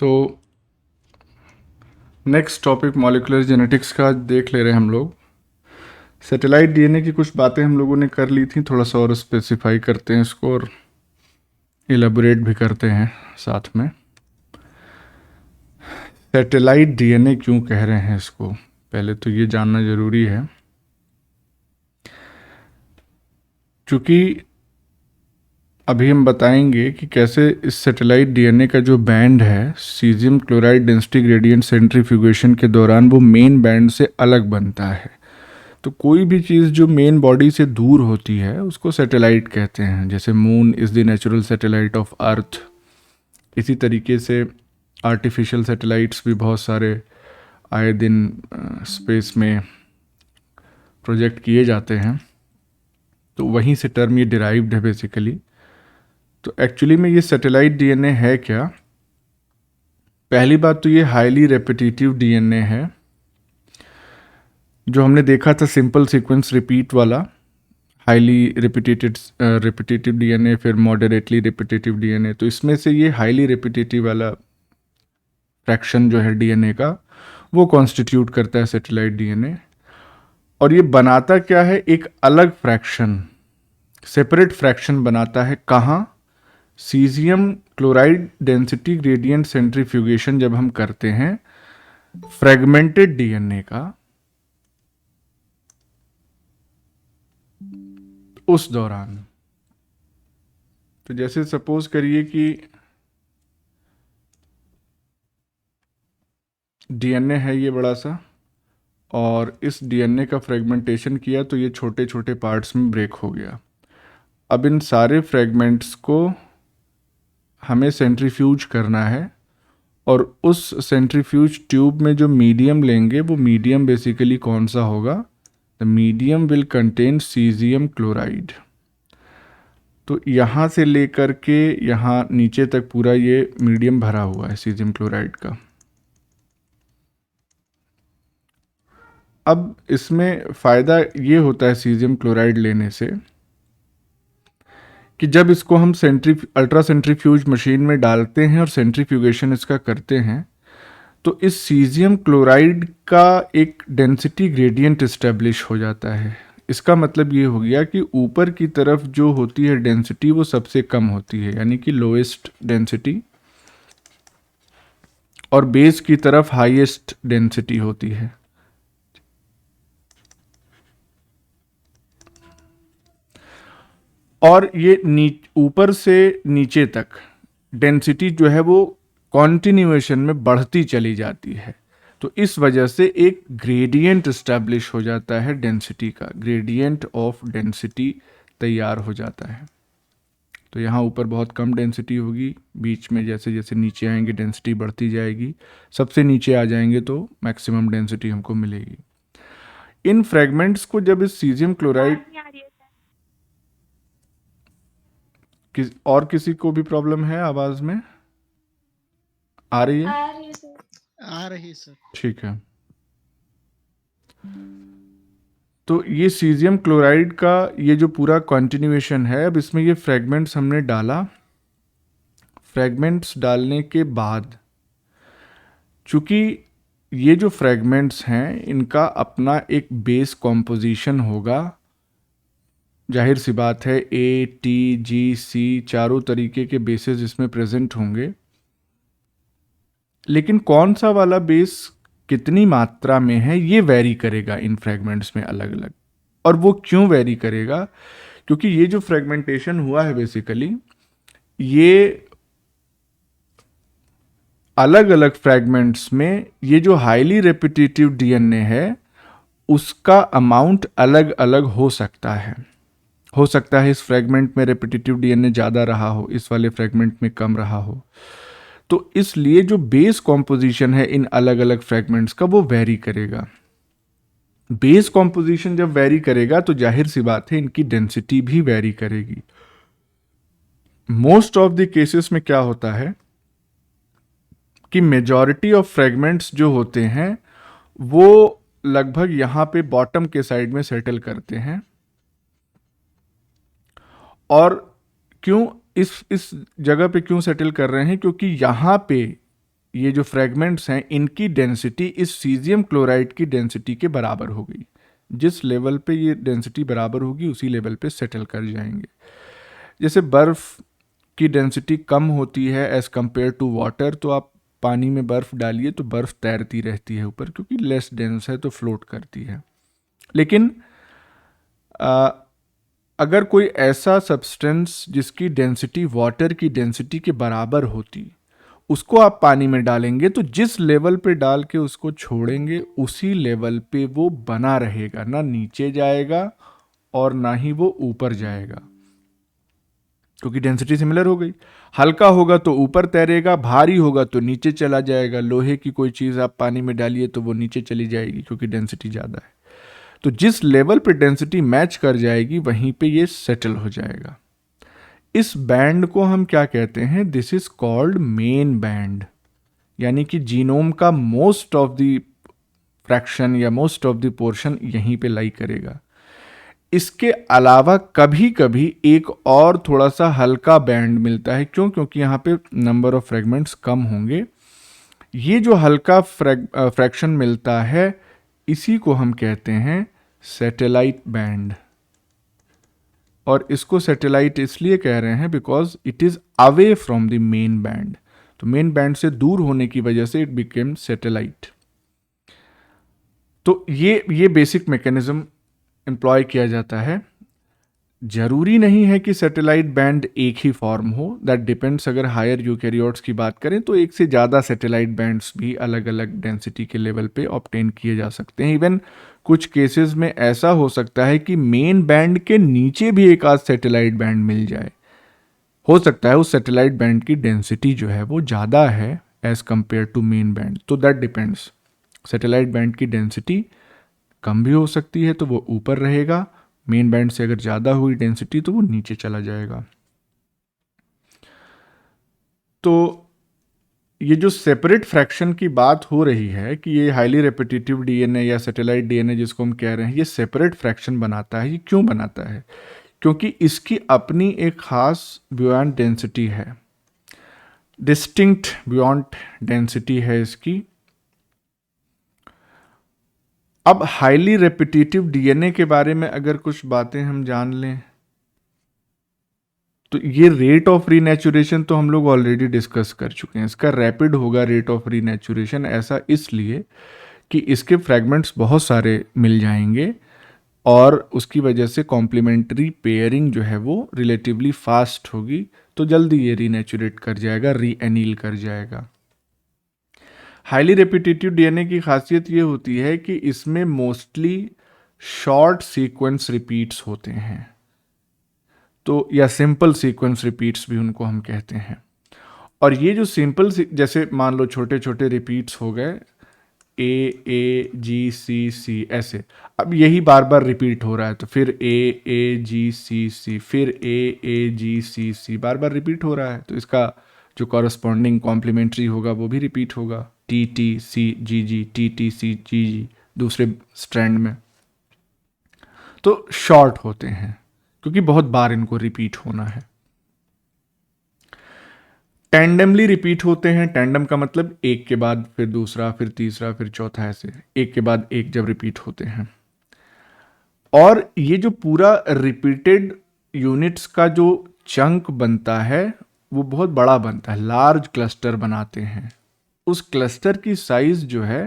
तो next topic molecular genetics का देख ले रहे हैं हम लोग। सैटेलाइट डीएनए की कुछ बातें हम लोगों ने कर ली थी, थोड़ा सा और स्पेसिफाई करते हैं इसको और इलेबोरेट भी करते हैं साथ में। सैटेलाइट डीएनए क्यों कह रहे हैं इसको, पहले तो ये जानना ज़रूरी है। क्योंकि अभी हम बताएंगे कि कैसे इस सैटेलाइट डीएनए का जो बैंड है caesium chloride density gradient centrifugation के दौरान वो मेन बैंड से अलग बनता है। तो कोई भी चीज़ जो मेन बॉडी से दूर होती है उसको सैटेलाइट कहते हैं। जैसे moon is the natural satellite of earth, इसी तरीके से आर्टिफिशियल सैटेलाइट्स भी बहुत सारे आए दिन स्पेस में प्रोजेक्ट किए जाते हैं। तो वहीं से टर्म ये डिराइव्ड है बेसिकली। तो एक्चुअली में ये सैटेलाइट डीएनए है क्या? पहली बात तो ये हाईली रेपिटेटिव डीएनए है। जो हमने देखा था सिंपल सीक्वेंस रिपीट वाला, हाईली रिपीटेटिव डीएनए, फिर मॉडरेटली रिपीटेटिव डीएनए, तो इसमें से ये हाईली रिपीटेटिव वाला फ्रैक्शन जो है डीएनए का वो कॉन्स्टिट्यूट करता है सैटेलाइट डीएनए। और ये बनाता क्या है? एक अलग फ्रैक्शन, सेपरेट फ्रैक्शन बनाता है। कहाँ? Caesium chloride density gradient centrifugation जब हम करते हैं फ्रेगमेंटेड डीएनए का, उस दौरान। तो जैसे सपोज करिए कि डीएनए है ये बड़ा सा, और इस डीएनए का फ्रेगमेंटेशन किया तो ये छोटे छोटे पार्ट्स में ब्रेक हो गया। अब इन सारे फ्रेगमेंट्स को हमें सेंट्रीफ्यूज करना है, और उस सेंट्रीफ्यूज ट्यूब में जो मीडियम लेंगे वो मीडियम बेसिकली कौन सा होगा? The medium will contain caesium chloride. तो यहाँ से लेकर के यहाँ नीचे तक पूरा ये मीडियम भरा हुआ है सीजियम क्लोराइड का। अब इसमें फ़ायदा ये होता है सीजियम क्लोराइड लेने से कि जब इसको हम अल्ट्रा सेंट्रीफ्यूज मशीन में डालते हैं और सेंट्रीफ्यूगेशन इसका करते हैं, तो इस सीजियम क्लोराइड का एक डेंसिटी ग्रेडियंट इस्टेब्लिश हो जाता है। इसका मतलब ये हो गया कि ऊपर की तरफ जो होती है डेंसिटी वो सबसे कम होती है, यानी कि लोएस्ट डेंसिटी, और बेस की तरफ हाईएस्ट डेंसिटी होती है। और ये ऊपर से नीचे तक डेंसिटी जो है वो कॉन्टिन्यूएशन में बढ़ती चली जाती है। तो इस वजह से एक ग्रेडियंट इस्टेब्लिश हो जाता है डेंसिटी का, ग्रेडियंट ऑफ डेंसिटी तैयार हो जाता है। तो यहाँ ऊपर बहुत कम डेंसिटी होगी, बीच में जैसे जैसे नीचे आएंगे डेंसिटी बढ़ती जाएगी, सबसे नीचे आ जाएंगे तो मैक्सिमम डेंसिटी हमको मिलेगी। इन फ्रेगमेंट्स को जब इस सीजियम क्लोराइड, और किसी को भी प्रॉब्लम है आवाज में? आ रही है? आ रही सर। ठीक है। तो ये सीजियम क्लोराइड का ये जो पूरा कंटिन्यूएशन है, अब इसमें ये फ्रेगमेंट्स हमने डाला। फ्रेगमेंट्स डालने के बाद चूंकि ये जो फ्रेगमेंट्स हैं इनका अपना एक बेस कॉम्पोजिशन होगा, जाहिर सी बात है ए टी जी सी चारों तरीके के बेसेस इसमें प्रेजेंट होंगे। लेकिन कौन सा वाला बेस कितनी मात्रा में है ये वेरी करेगा इन फ्रेगमेंट्स में अलग अलग। और वो क्यों वेरी करेगा? क्योंकि ये जो फ्रेगमेंटेशन हुआ है बेसिकली, ये अलग अलग फ्रेगमेंट्स में ये जो हाईली रेपिटेटिव डीएनए है उसका अमाउंट अलग अलग हो सकता है। हो सकता है इस फ्रेगमेंट में रेपिटेटिव डीएनए ज़्यादा रहा हो, इस वाले फ्रेगमेंट में कम रहा हो। तो इसलिए जो बेस कॉम्पोजिशन है इन अलग अलग फ्रेगमेंट्स का वो वेरी करेगा। बेस कॉम्पोजिशन जब वेरी करेगा तो जाहिर सी बात है इनकी डेंसिटी भी वेरी करेगी। मोस्ट ऑफ द केसेस में क्या होता है कि मेजॉरिटी ऑफ फ्रेगमेंट्स जो होते हैं वो लगभग यहाँ पे बॉटम के साइड में सेटल करते हैं। और क्यों इस जगह पे क्यों सेटल कर रहे हैं? क्योंकि यहाँ पे ये जो फ्रेगमेंट्स हैं इनकी डेंसिटी इस सीजियम क्लोराइड की डेंसिटी के बराबर हो गई। जिस लेवल पे ये डेंसिटी बराबर होगी उसी लेवल पे सेटल कर जाएंगे। जैसे बर्फ़ की डेंसिटी कम होती है एज़ कम्पेयर टू वाटर, तो आप पानी में बर्फ़ डालिए तो बर्फ़ तैरती रहती है ऊपर, क्योंकि लेस डेंस है तो फ्लोट करती है। लेकिन अगर कोई ऐसा सब्सटेंस जिसकी डेंसिटी वाटर की डेंसिटी के बराबर होती, उसको आप पानी में डालेंगे तो जिस लेवल पे डाल के उसको छोड़ेंगे उसी लेवल पे वो बना रहेगा, ना नीचे जाएगा और ना ही वो ऊपर जाएगा, क्योंकि डेंसिटी सिमिलर हो गई। हल्का होगा तो ऊपर तैरेगा, भारी होगा तो नीचे चला जाएगा। लोहे की कोई चीज़ आप पानी में डालिए तो वो नीचे चली जाएगी क्योंकि डेंसिटी ज़्यादा है। तो जिस लेवल पे डेंसिटी मैच कर जाएगी वहीं पे ये सेटल हो जाएगा। इस बैंड को हम क्या कहते हैं? This is called main band, यानी कि जीनोम का मोस्ट ऑफ द फ्रैक्शन या मोस्ट ऑफ द पोर्शन यहीं पे लाई करेगा। इसके अलावा कभी कभी एक और थोड़ा सा हल्का बैंड मिलता है। क्यों? क्योंकि यहाँ पे नंबर ऑफ फ्रेगमेंट्स कम होंगे। ये जो हल्का फ्रैक्शन मिलता है इसी को हम कहते हैं सैटेलाइट बैंड। और इसको सैटेलाइट इसलिए कह रहे हैं because it is away from the main band. तो मेन बैंड से दूर होने की वजह से इट बिकेम सैटेलाइट। तो ये बेसिक मैकेनिज्म एम्प्लॉय किया जाता है। जरूरी नहीं है कि सैटेलाइट बैंड एक ही फॉर्म हो, दैट डिपेंड्स। अगर हायर यूकैरियोट्स की बात करें तो एक से ज़्यादा सैटेलाइट बैंड्स भी अलग अलग डेंसिटी के लेवल पे ऑब्टेन किए जा सकते हैं। इवन कुछ केसेस में ऐसा हो सकता है कि मेन बैंड के नीचे भी एक आध सैटेलाइट बैंड मिल जाए। हो सकता है उस सैटेलाइट बैंड की डेंसिटी जो है वो ज़्यादा है as compare to main band, तो दैट डिपेंड्स। सैटेलाइट बैंड की डेंसिटी कम भी हो सकती है तो वो ऊपर रहेगा, मेन बैंड से अगर ज़्यादा हुई डेंसिटी तो वो नीचे चला जाएगा। तो ये जो सेपरेट फ्रैक्शन की बात हो रही है कि ये हाईली रेपिटेटिव डीएनए या सैटेलाइट डीएनए जिसको हम कह रहे हैं, ये सेपरेट फ्रैक्शन बनाता है। ये क्यों बनाता है? क्योंकि इसकी अपनी एक खास ब्योंड डेंसिटी है, डिस्टिंक्ट ब्योंड डेंसिटी है इसकी। अब हाईली रेपिटेटिव डीएनए के बारे में अगर कुछ बातें हम जान लें तो ये रेट ऑफ रीनेचुरेशन तो हम लोग ऑलरेडी डिस्कस कर चुके हैं। इसका रैपिड होगा रेट ऑफ रीनेचुरेशन, ऐसा इसलिए कि इसके फ्रैगमेंट्स बहुत सारे मिल जाएंगे और उसकी वजह से कॉम्प्लीमेंट्री पेयरिंग जो है वो रिलेटिवली फास्ट होगी, तो जल्दी ये रीनेचुरेट कर जाएगा, री एनील कर जाएगा। हाईली रेपिटेटिव डीएनए की खासियत ये होती है कि इसमें मोस्टली शॉर्ट सीक्वेंस रिपीट्स होते हैं, तो या सिंपल सीक्वेंस रिपीट्स भी उनको हम कहते हैं। और ये जो सिंपल, जैसे मान लो छोटे छोटे रिपीट्स हो गए A, A, G, C, C, ऐसे, अब यही बार बार रिपीट हो रहा है तो फिर A, A, G, C, C, फिर A, A, G, C, C bar bar repeat हो रहा है, तो इसका जो कॉरस्पॉन्डिंग कॉम्प्लीमेंट्री होगा वो भी रिपीट होगा, T, T, C, G, T, T, C, G, दूसरे स्ट्रैंड में। तो शॉर्ट होते हैं क्योंकि बहुत बार इनको रिपीट होना है। टैंडमली रिपीट होते हैं। टैंडम का मतलब एक के बाद फिर दूसरा, फिर तीसरा, फिर चौथा, ऐसे एक के बाद एक जब रिपीट होते हैं। और ये जो पूरा रिपीटेड यूनिट्स का जो चंक बनता है वो बहुत बड़ा बनता है, लार्ज क्लस्टर बनाते हैं। उस क्लस्टर की साइज जो है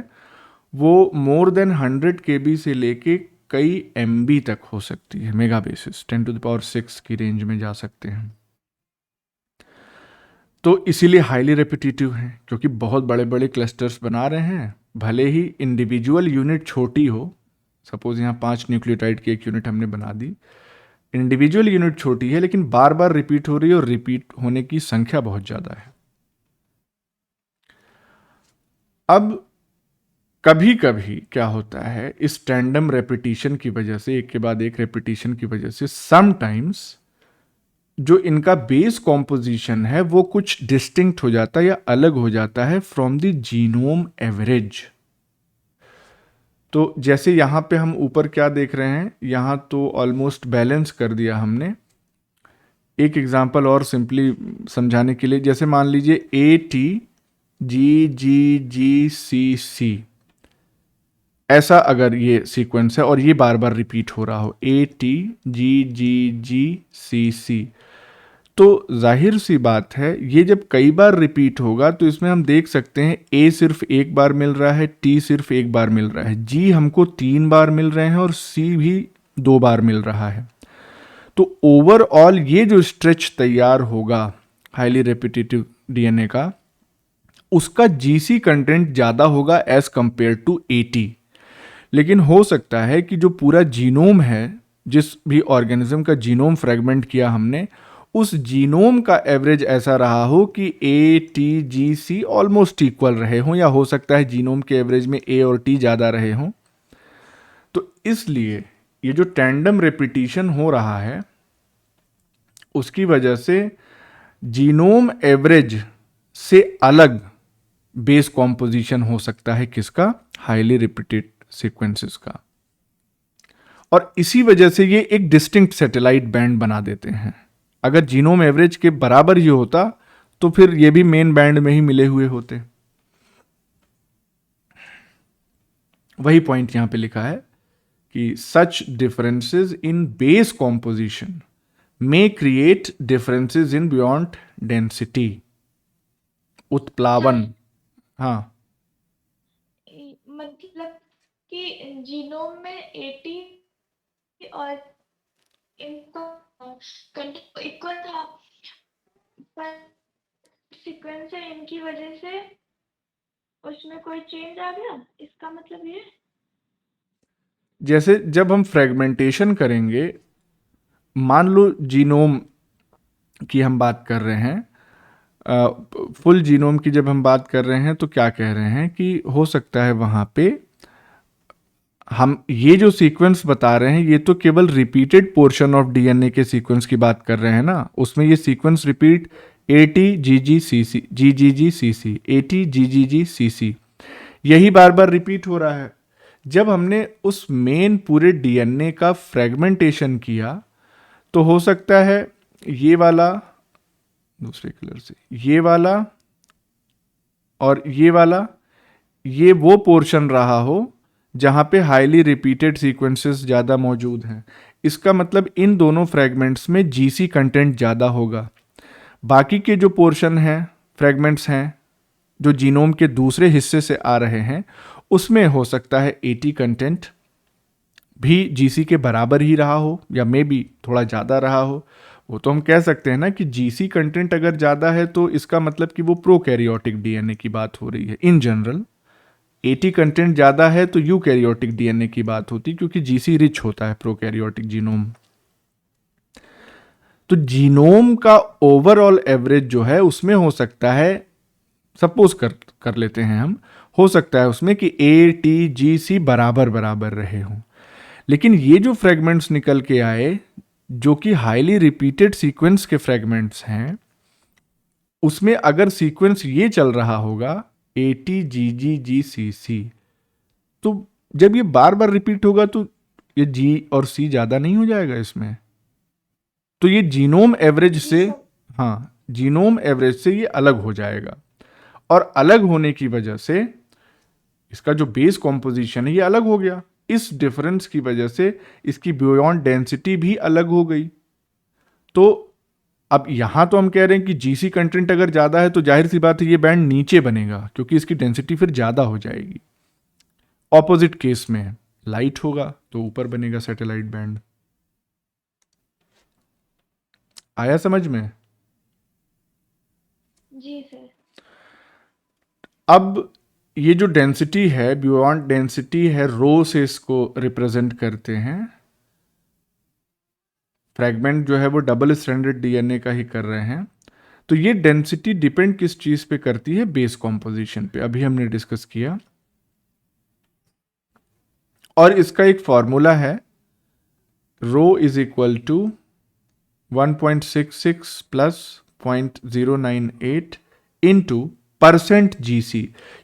वो मोर देन 100 KB से लेके कई MB तक हो सकती है, मेगा बेसिस 10⁶ की रेंज में जा सकते हैं। तो इसीलिए हाईली रेपिटेटिव हैं, क्योंकि बहुत बड़े बड़े क्लस्टर्स बना रहे हैं। भले ही इंडिविजुअल यूनिट छोटी हो, सपोज यहाँ 5 न्यूक्लियोटाइड की एक यूनिट हमने बना दी, इंडिविजुअल यूनिट छोटी है लेकिन बार बार रिपीट हो रही है और रिपीट होने की संख्या बहुत ज़्यादा है। अब कभी कभी क्या होता है, इस टैंडम रेपिटेशन की वजह से, एक के बाद एक रेपिटेशन की वजह से, समटाइम्स जो इनका बेस कॉम्पोजिशन है वो कुछ डिस्टिंक्ट हो जाता है या अलग हो जाता है फ्रॉम द जीनोम एवरेज। तो जैसे यहाँ पे हम ऊपर क्या देख रहे हैं, यहाँ तो ऑलमोस्ट बैलेंस कर दिया हमने। एक एग्जांपल और सिंपली समझाने के लिए, जैसे मान लीजिए AT GGGCC, ऐसा अगर ये सीक्वेंस है और ये बार बार रिपीट हो रहा हो, ATGGGCC, तो जाहिर सी बात है ये जब कई बार रिपीट होगा तो इसमें हम देख सकते हैं A सिर्फ एक बार मिल रहा है, T सिर्फ एक बार मिल रहा है, G हमको 3 बार मिल रहे हैं और C भी 2 बार मिल रहा है। तो ओवरऑल ये जो स्ट्रेच तैयार होगा हाईली रेपिटेटिव डीएनए का, उसका जीसी कंटेंट ज़्यादा होगा एज कंपेयर टू एटी। लेकिन हो सकता है कि जो पूरा जीनोम है, जिस भी ऑर्गेनिज्म का जीनोम फ्रेगमेंट किया हमने, उस जीनोम का एवरेज ऐसा रहा हो कि A T G C almost equal रहे हों, या हो सकता है जीनोम के एवरेज में ए और टी ज़्यादा रहे हों। तो इसलिए ये जो टैंडम रेपिटिशन हो रहा है उसकी वजह से जीनोम एवरेज से अलग बेस कॉम्पोजिशन हो सकता है किसका, हाईली रिपीटेड सीक्वेंसेस का, और इसी वजह से ये एक डिस्टिंक्ट सैटेलाइट बैंड बना देते हैं। अगर जीनोम एवरेज के बराबर ये होता तो फिर ये भी मेन बैंड में ही मिले हुए होते। वही पॉइंट यहां पे लिखा है कि such differences in base composition may create differences in beyond density, उत्प्लावन। हाँ, मतलब कि जीनोम में 80 और इनको इक्वल था, पर सीक्वेंस है इनकी वजह से उसमें कोई चेंज आ गया, इसका मतलब ये। जैसे जब हम फ्रेगमेंटेशन करेंगे, मान लो जीनोम की हम बात कर रहे हैं, फुल जीनोम की जब हम बात कर रहे हैं तो क्या कह रहे हैं कि हो सकता है वहाँ पे हम ये जो सीक्वेंस बता रहे हैं ये तो केवल रिपीटेड पोर्शन ऑफ डीएनए के सीक्वेंस की बात कर रहे हैं ना, उसमें ये sequence repeat ATGGCC GGGCC ATGGGCC यही बार बार रिपीट हो रहा है। जब हमने उस मेन पूरे डीएनए का फ्रेगमेंटेशन किया तो हो सकता है ये वाला दूसरे कलर से, ये वाला और ये वाला, ये वो पोर्शन रहा हो जहां पे हाईली रिपीटेड सीक्वेंसेस ज़्यादा मौजूद हैं। इसका मतलब इन दोनों फ्रेगमेंट्स में जीसी कंटेंट ज़्यादा होगा। बाकी के जो पोर्शन हैं, फ्रेगमेंट्स हैं जो जीनोम के दूसरे हिस्से से आ रहे हैं, उसमें हो सकता है एटी कंटेंट भी जीसी के बराबर ही रहा हो या मे बी थोड़ा ज़्यादा रहा हो। वो तो हम कह सकते हैं ना कि जीसी कंटेंट अगर ज़्यादा है तो इसका मतलब कि वो प्रोकैरियोटिक डीएनए की बात हो रही है। इन जनरल एटी कंटेंट ज़्यादा है तो यूकैरियोटिक डीएनए की बात होती, क्योंकि जीसी रिच होता है प्रोकैरियोटिक जीनोम। तो जीनोम का ओवरऑल एवरेज जो है उसमें हो सकता है, सपोज कर लेते हैं हम, हो सकता है उसमें कि ए टी जी सी बराबर बराबर रहे हों। लेकिन ये जो फ्रेगमेंट्स निकल के आए जो कि हाईली रिपीटेड सीक्वेंस के फ्रेगमेंट्स हैं, उसमें अगर सीक्वेंस ये चल रहा होगा ATGGGCC, तो जब ये बार बार रिपीट होगा तो ये G और C ज़्यादा नहीं हो जाएगा इसमें। तो ये जीनोम एवरेज से, हाँ, जीनोम एवरेज से ये अलग हो जाएगा, और अलग होने की वजह से इसका जो बेस कॉम्पोजिशन है ये अलग हो गया। इस डिफरेंस की वजह से इसकी बियॉन्ड डेंसिटी भी अलग हो गई। तो अब यहां तो हम कह रहे हैं कि जीसी कंटेंट अगर ज़्यादा है तो जाहिर सी बात है ये बैंड नीचे बनेगा, क्योंकि इसकी डेंसिटी फिर ज़्यादा हो जाएगी। ऑपोजिट केस में लाइट होगा तो ऊपर बनेगा सैटेलाइट बैंड। आया समझ में? जी सर। अब ये जो डेंसिटी है, बियॉन्ड डेंसिटी है, रो से इसको रिप्रेजेंट करते हैं। फ्रैगमेंट जो है वो डबल स्ट्रैंडेड डीएनए का ही कर रहे हैं। तो ये डेंसिटी डिपेंड किस चीज पे करती है, बेस कॉम्पोजिशन पे, अभी हमने डिस्कस किया। और इसका एक फॉर्मूला है, rho is equal to 1.66 plus 0.098 into percent GC.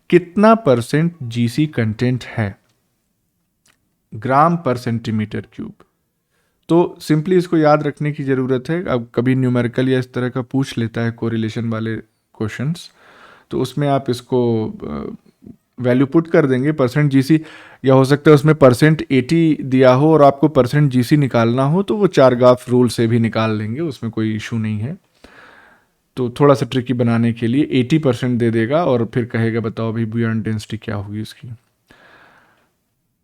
कितना परसेंट जीसी कंटेंट है, ग्राम पर सेंटीमीटर क्यूब। तो सिंपली इसको याद रखने की ज़रूरत है। अब कभी न्यूमेरिकल या इस तरह का पूछ लेता है कोरिलेशन वाले क्वेश्चंस, तो उसमें आप इसको वैल्यू पुट कर देंगे परसेंट जीसी, या हो सकता है उसमें परसेंट 80 दिया हो और आपको परसेंट जीसी निकालना हो, तो वो चारगाफ रूल से भी निकाल लेंगे, उसमें कोई इशू नहीं है। तो थोड़ा सा ट्रिकी बनाने के लिए 80% दे देगा और फिर कहेगा बताओ अभी बियॉन्ड डेंसिटी क्या होगी इसकी।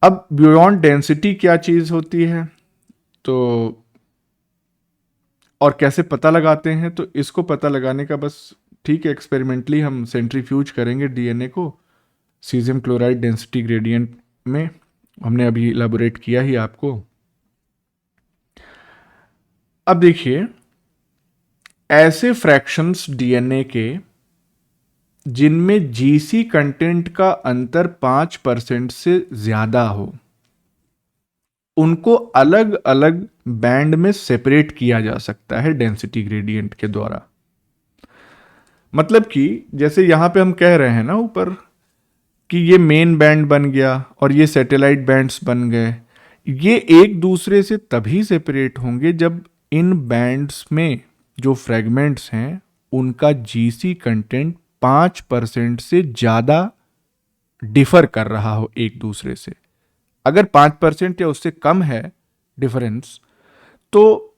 अब बियॉन्ड डेंसिटी क्या चीज़ होती है तो और कैसे पता लगाते हैं, तो इसको पता लगाने का बस ठीक है, एक्सपेरिमेंटली हम सेंट्रीफ्यूज करेंगे डीएनए को सीजियम क्लोराइड डेंसिटी ग्रेडियंट में, हमने अभी इलाबोरेट किया ही आपको। अब देखिए, ऐसे फ्रैक्शंस डीएनए के जिनमें जीसी कंटेंट का अंतर 5% से ज्यादा हो, उनको अलग अलग बैंड में सेपरेट किया जा सकता है डेंसिटी ग्रेडियंट के द्वारा। मतलब कि जैसे यहां पे हम कह रहे हैं ना ऊपर कि ये मेन बैंड बन गया और ये सैटेलाइट बैंड्स बन गए, ये एक दूसरे से तभी सेपरेट होंगे जब इन बैंड्स में जो फ्रेगमेंट्स हैं उनका जीसी कंटेंट 5% से ज़्यादा डिफर कर रहा हो एक दूसरे से। अगर 5% या उससे कम है डिफरेंस, तो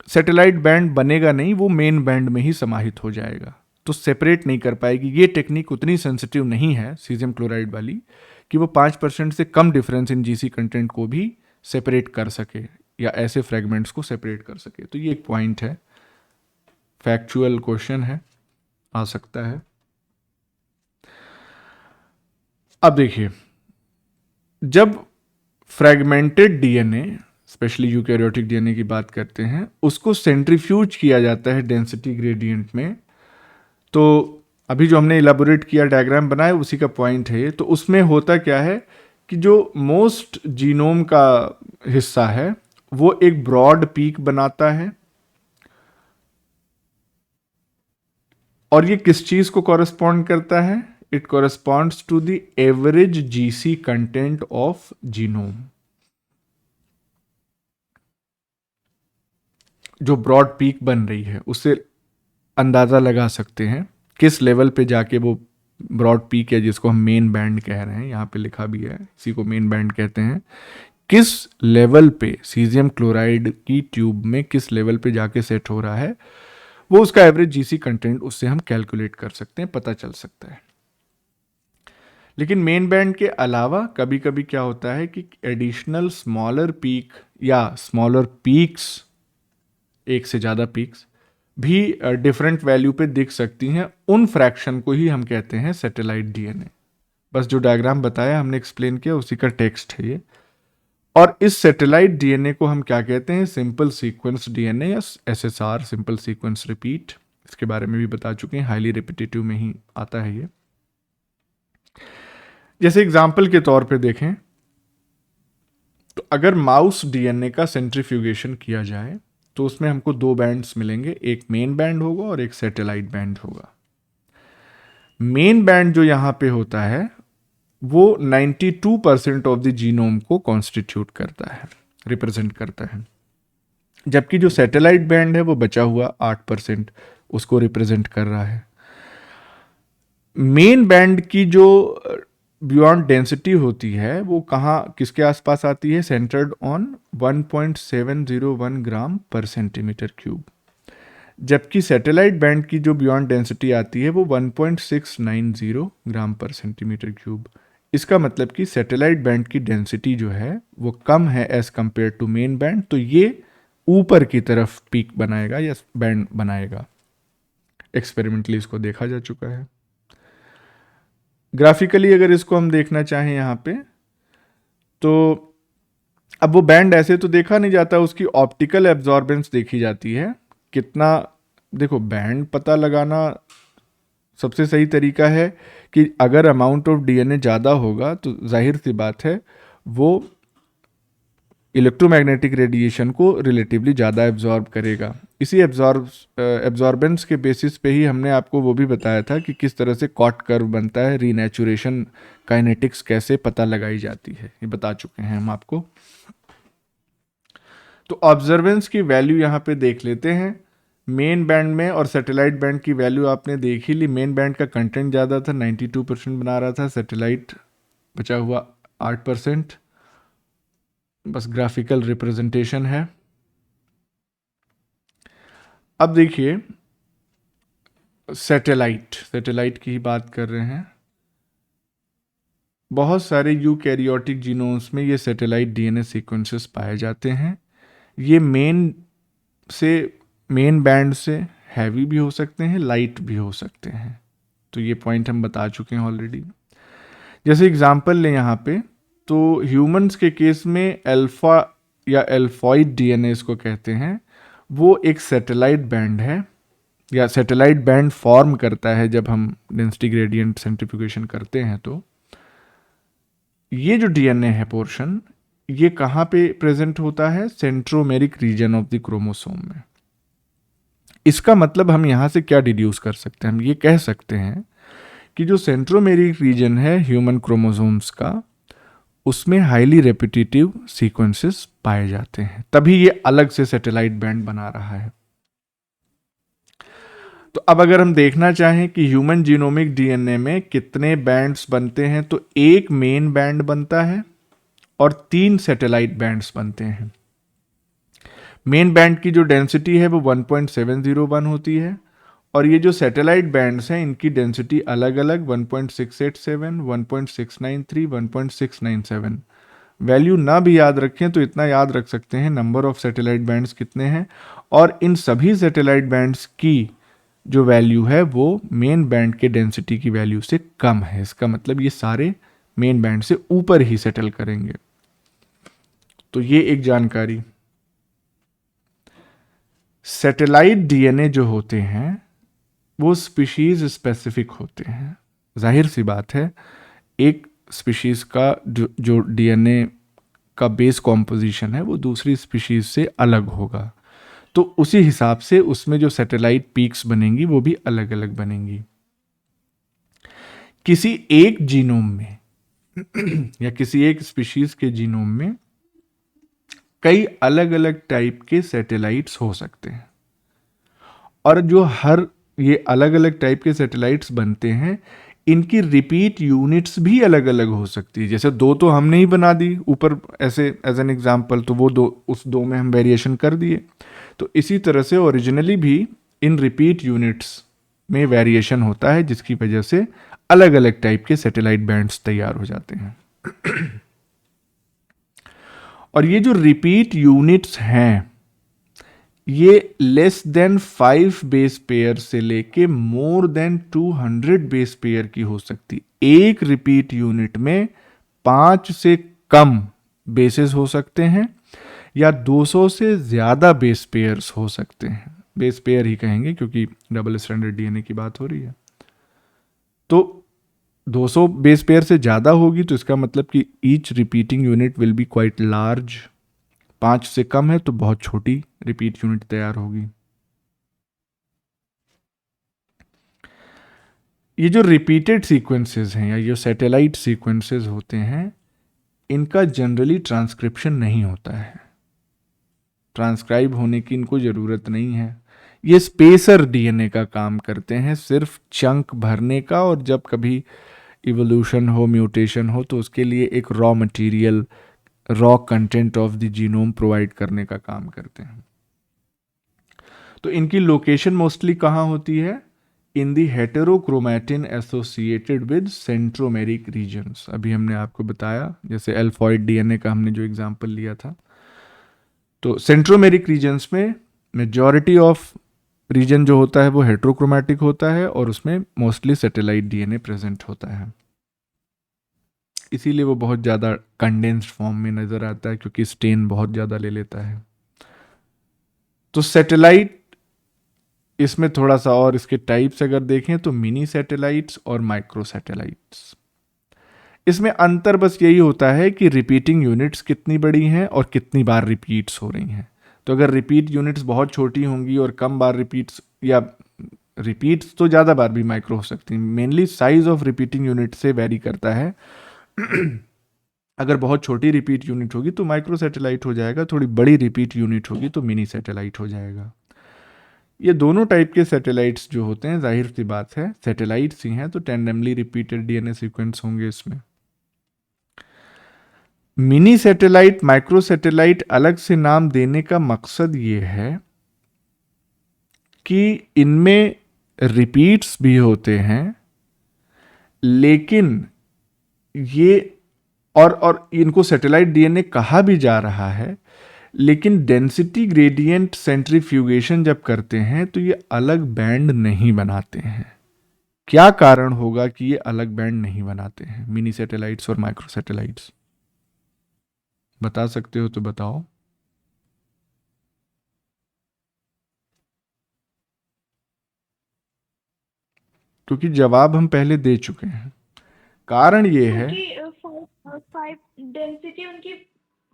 सैटेलाइट बैंड बनेगा नहीं, वो मेन बैंड में ही समाहित हो जाएगा, तो सेपरेट नहीं कर पाएगी। ये टेक्निक उतनी सेंसिटिव नहीं है सीजियम क्लोराइड वाली कि वो 5% से कम डिफरेंस इन जीसी कंटेंट को भी सेपरेट कर सके या ऐसे फ्रेगमेंट्स को सेपरेट कर सके। तो ये एक पॉइंट है, फैक्चुअल क्वेश्चन है, आ सकता है। अब देखिए, जब fragmented DNA, specially eukaryotic DNA की बात करते हैं, उसको सेंट्रीफ्यूज किया जाता है डेंसिटी ग्रेडियंट में, तो अभी जो हमने इलाबोरेट किया डायग्राम बनाया उसी का पॉइंट है। तो उसमें होता क्या है कि जो मोस्ट जीनोम का हिस्सा है वो एक ब्रॉड पीक बनाता है, और ये किस चीज को कॉरेस्पॉन्ड करता है? It corresponds to the average GC content of genome. जो ब्रॉड पीक बन रही है उससे अंदाजा लगा सकते हैं किस लेवल पे जाके वो ब्रॉड पीक है, जिसको हम मेन बैंड कह रहे हैं, यहाँ पे लिखा भी है, इसी को मेन बैंड कहते हैं, किस लेवल पे सीजियम क्लोराइड की ट्यूब में किस लेवल पे जाके सेट हो रहा है, वो उसका एवरेज जीसी कंटेंट उससे हम कैलकुलेट कर सकते हैं, पता चल सकता है। लेकिन मेन बैंड के अलावा कभी कभी क्या होता है कि एडिशनल स्मॉलर पीक या स्मॉलर पीक्स, एक से ज़्यादा पीक्स भी डिफरेंट वैल्यू पे दिख सकती हैं। उन फ्रैक्शन को ही हम कहते हैं सैटेलाइट डीएनए। बस जो डायग्राम बताया हमने एक्सप्लेन किया उसी का टेक्स्ट है ये। और इस सैटेलाइट डीएनए को हम क्या कहते हैं? सिंपल सीक्वेंस डीएनए या एसएसआर, सिंपल सीक्वेंस रिपीट। इसके बारे में भी बता चुके हैं, हाईली रिपीटेटिव में ही आता है ये। जैसे एग्जाम्पल के तौर पे देखें तो अगर माउस डीएनए का सेंट्रीफ्यूगेशन किया जाए तो उसमें हमको दो बैंड्स मिलेंगे, एक मेन बैंड होगा और एक सैटेलाइट बैंड होगा। मेन बैंड जो यहां पे होता है वो 92% ऑफ द जीनोम को कॉन्स्टिट्यूट करता है, रिप्रेजेंट करता है, जबकि जो सैटेलाइट बैंड है वो बचा हुआ 8% उसको रिप्रेजेंट कर रहा है। मेन बैंड की जो बियॉन्ड डेंसिटी होती है वो कहाँ, किसके आसपास आती है? सेंटर्ड ऑन 1.701 ग्राम पर सेंटीमीटर क्यूब, जबकि सैटेलाइट बैंड की जो बियॉन्ड डेंसिटी आती है वो 1.690 ग्राम पर सेंटीमीटर क्यूब। इसका मतलब कि सैटेलाइट बैंड की डेंसिटी जो है वो कम है as compare to main band, तो ये ऊपर की तरफ पीक बनाएगा या बैंड बनाएगा। एक्सपेरिमेंटली इसको देखा जा चुका है। ग्राफिकली अगर इसको हम देखना चाहें यहाँ पे, तो अब वो बैंड ऐसे तो देखा नहीं जाता, उसकी ऑप्टिकल एब्जॉर्बेंस देखी जाती है। कितना, देखो बैंड पता लगाना सबसे सही तरीका है कि अगर अमाउंट ऑफ डीएनए ज़्यादा होगा तो जाहिर सी बात है वो इलेक्ट्रोमैग्नेटिक रेडिएशन को रिलेटिवली ज़्यादा एब्जॉर्ब करेगा। इसी एब्जॉर्बेंस के बेसिस पे ही हमने आपको वो भी बताया था कि किस तरह से कॉट कर्व बनता है, रीनेचुरेशन काइनेटिक्स कैसे पता लगाई जाती है, ये बता चुके हैं हम आपको। तो ऑब्जर्वेंस की वैल्यू यहाँ पे देख लेते हैं। मेन बैंड में और सैटेलाइट बैंड की वैल्यू आपने देख ही ली। मेन बैंड का कंटेंट ज़्यादा था, 92% बना रहा था, सैटेलाइट बचा हुआ 8%। बस ग्राफिकल रिप्रेजेंटेशन है। अब देखिए सैटेलाइट की ही बात कर रहे हैं। बहुत सारे यूकैरियोटिक जीनोम्स में ये सैटेलाइट डीएनए सीक्वेंसेस पाए जाते हैं। ये मेन बैंड से हैवी भी हो सकते हैं, लाइट भी हो सकते हैं। तो ये पॉइंट हम बता चुके हैं ऑलरेडी। जैसे एग्जांपल लें यहाँ पे, तो ह्यूमंस के केस में अल्फा या अल्फॉइड डीएनए इसको कहते हैं, वो एक सैटेलाइट बैंड है या सैटेलाइट बैंड फॉर्म करता है जब हम डेंसिटी ग्रेडियंट सेंट्रीफ्यूगेशन करते हैं। तो ये जो डीएनए है पोर्शन, ये कहाँ पे प्रेजेंट होता है? Centromeric reason of the chromosome में। इसका मतलब हम यहाँ से क्या डिड्यूस कर सकते हैं? हम ये कह सकते हैं कि जो सेंट्रोमेरिक रीजन है ह्यूमन क्रोमोसोम्स का, उसमें हाईली रेपिटेटिव सीक्वेंसेस पाए जाते हैं, तभी ये अलग से सैटेलाइट बैंड बना रहा है। तो अब अगर हम देखना चाहें कि ह्यूमन जीनोमिक डीएनए में कितने बैंड्स बनते हैं, तो एक मेन बैंड बनता है और 3 सैटेलाइट बैंड्स बनते हैं। मेन बैंड की जो डेंसिटी है वो 1.701 होती है, और ये जो सैटेलाइट बैंड्स हैं इनकी डेंसिटी अलग अलग 1.687, 1.693, 1.697। वैल्यू ना भी याद रखें तो इतना याद रख सकते हैं नंबर ऑफ सैटेलाइट बैंड्स कितने हैं, और इन सभी सैटेलाइट बैंड्स की जो वैल्यू है वो मेन बैंड के डेंसिटी की वैल्यू से कम है। इसका मतलब ये सारे मेन बैंड से ऊपर ही सेटल करेंगे। तो ये एक जानकारी। सैटेलाइट डीएनए जो होते हैं वो स्पीशीज स्पेसिफिक होते हैं। जाहिर सी बात है, एक स्पीशीज का जो डीएनए का बेस कॉम्पोजिशन है वो दूसरी स्पीशीज से अलग होगा, तो उसी हिसाब से उसमें जो सैटेलाइट पीक्स बनेंगी वो भी अलग अलग बनेंगी। किसी एक जीनोम में या किसी एक स्पीशीज के जीनोम में कई अलग अलग टाइप के सैटेलाइट्स हो सकते हैं, और जो हर ये अलग अलग टाइप के सैटेलाइट्स बनते हैं, इनकी रिपीट यूनिट्स भी अलग अलग हो सकती है। जैसे 2 तो हमने ही बना दी ऊपर ऐसे एज एन एग्जांपल, तो वो 2, उस 2 में हम वेरिएशन कर दिए। तो इसी तरह से ओरिजिनली भी इन रिपीट यूनिट्स में वेरिएशन होता है, जिसकी वजह से अलग अलग टाइप के सैटेलाइट बैंड्स तैयार हो जाते हैं। और ये जो रिपीट यूनिट्स हैं, ये लेस देन 5 बेस पेयर से लेके मोर देन 200 बेस पेयर की हो सकती। एक रिपीट यूनिट में 5 से कम बेसेस हो सकते हैं या 200 से ज्यादा बेस पेयर्स हो सकते हैं। बेस पेयर ही कहेंगे क्योंकि डबल स्टैंडर्ड डीएनए की बात हो रही है। तो 200 बेस पेयर से ज्यादा होगी तो इसका मतलब कि each repeating unit will be quite large. 5 से कम है तो बहुत छोटी रिपीट यूनिट तैयार होगी। ये जो रिपीटेड सीक्वेंसेस हैं या ये सैटेलाइट सीक्वेंसेस होते हैं, इनका जनरली ट्रांसक्रिप्शन नहीं होता है, ट्रांसक्राइब होने की इनको ज़रूरत नहीं है। ये स्पेसर डीएनए का काम करते हैं, सिर्फ चंक भरने का, और जब कभी इवोल्यूशन हो, म्यूटेशन हो, तो उसके लिए एक raw material, raw content of the genome provide करने का काम करते हैं। तो इनकी लोकेशन मोस्टली कहाँ होती है? In the heterochromatin associated with centromeric regions. अभी हमने आपको बताया, जैसे अल्फॉइड डीएनए का हमने जो एग्जांपल लिया था, तो सेंट्रोमेरिक रीजन्स में मेजॉरिटी ऑफ रीजन जो होता है वो हेटेरोक्रोमैटिक होता है, और उसमें मोस्टली सैटेलाइट डीएनए प्रेजेंट होता है। इसीलिए वो बहुत ज़्यादा कंडेंस्ड फॉर्म में नज़र आता है, क्योंकि स्टेन बहुत ज़्यादा ले लेता है। तो सैटेलाइट, इसमें थोड़ा सा और इसके टाइप्स अगर देखें तो मिनी सैटेलाइट्स और माइक्रो सैटेलाइट्स। इसमें अंतर बस यही होता है कि रिपीटिंग यूनिट्स कितनी बड़ी हैं और कितनी बार रिपीट्स हो रही हैं। तो अगर रिपीट यूनिट्स बहुत छोटी होंगी और कम बार रिपीट्स, या रिपीट्स तो ज़्यादा बार भी माइक्रो हो सकती हैं, mainly size of repeating unit से वेरी करता है। अगर बहुत छोटी रिपीट यूनिट होगी तो माइक्रो सैटेलाइट हो जाएगा, थोड़ी बड़ी रिपीट यूनिट होगी तो मिनी सैटेलाइट हो जाएगा। ये दोनों टाइप के सैटेलाइट्स जो होते हैं, जाहिर सी बात है सैटेलाइट्स ही हैं तो टैंडेमली रिपीटेड डीएनए सीक्वेंस होंगे इसमें। मिनी सैटेलाइट, माइक्रो सैटेलाइट अलग से नाम देने का मकसद ये है कि इनमें रिपीट्स भी होते हैं, लेकिन ये और इनको सैटेलाइट डीएनए कहा भी जा रहा है, लेकिन डेंसिटी ग्रेडियंट सेंट्रीफ्यूगेशन जब करते हैं तो ये अलग बैंड नहीं बनाते हैं। क्या कारण होगा कि ये अलग बैंड नहीं बनाते हैं मिनी सैटेलाइट्स और माइक्रो सैटेलाइट्स? बता सकते हो तो बताओ। क्योंकि जवाब हम पहले दे चुके हैं। कारण ये है क्योंकि फाइव डेंसिटी उनकी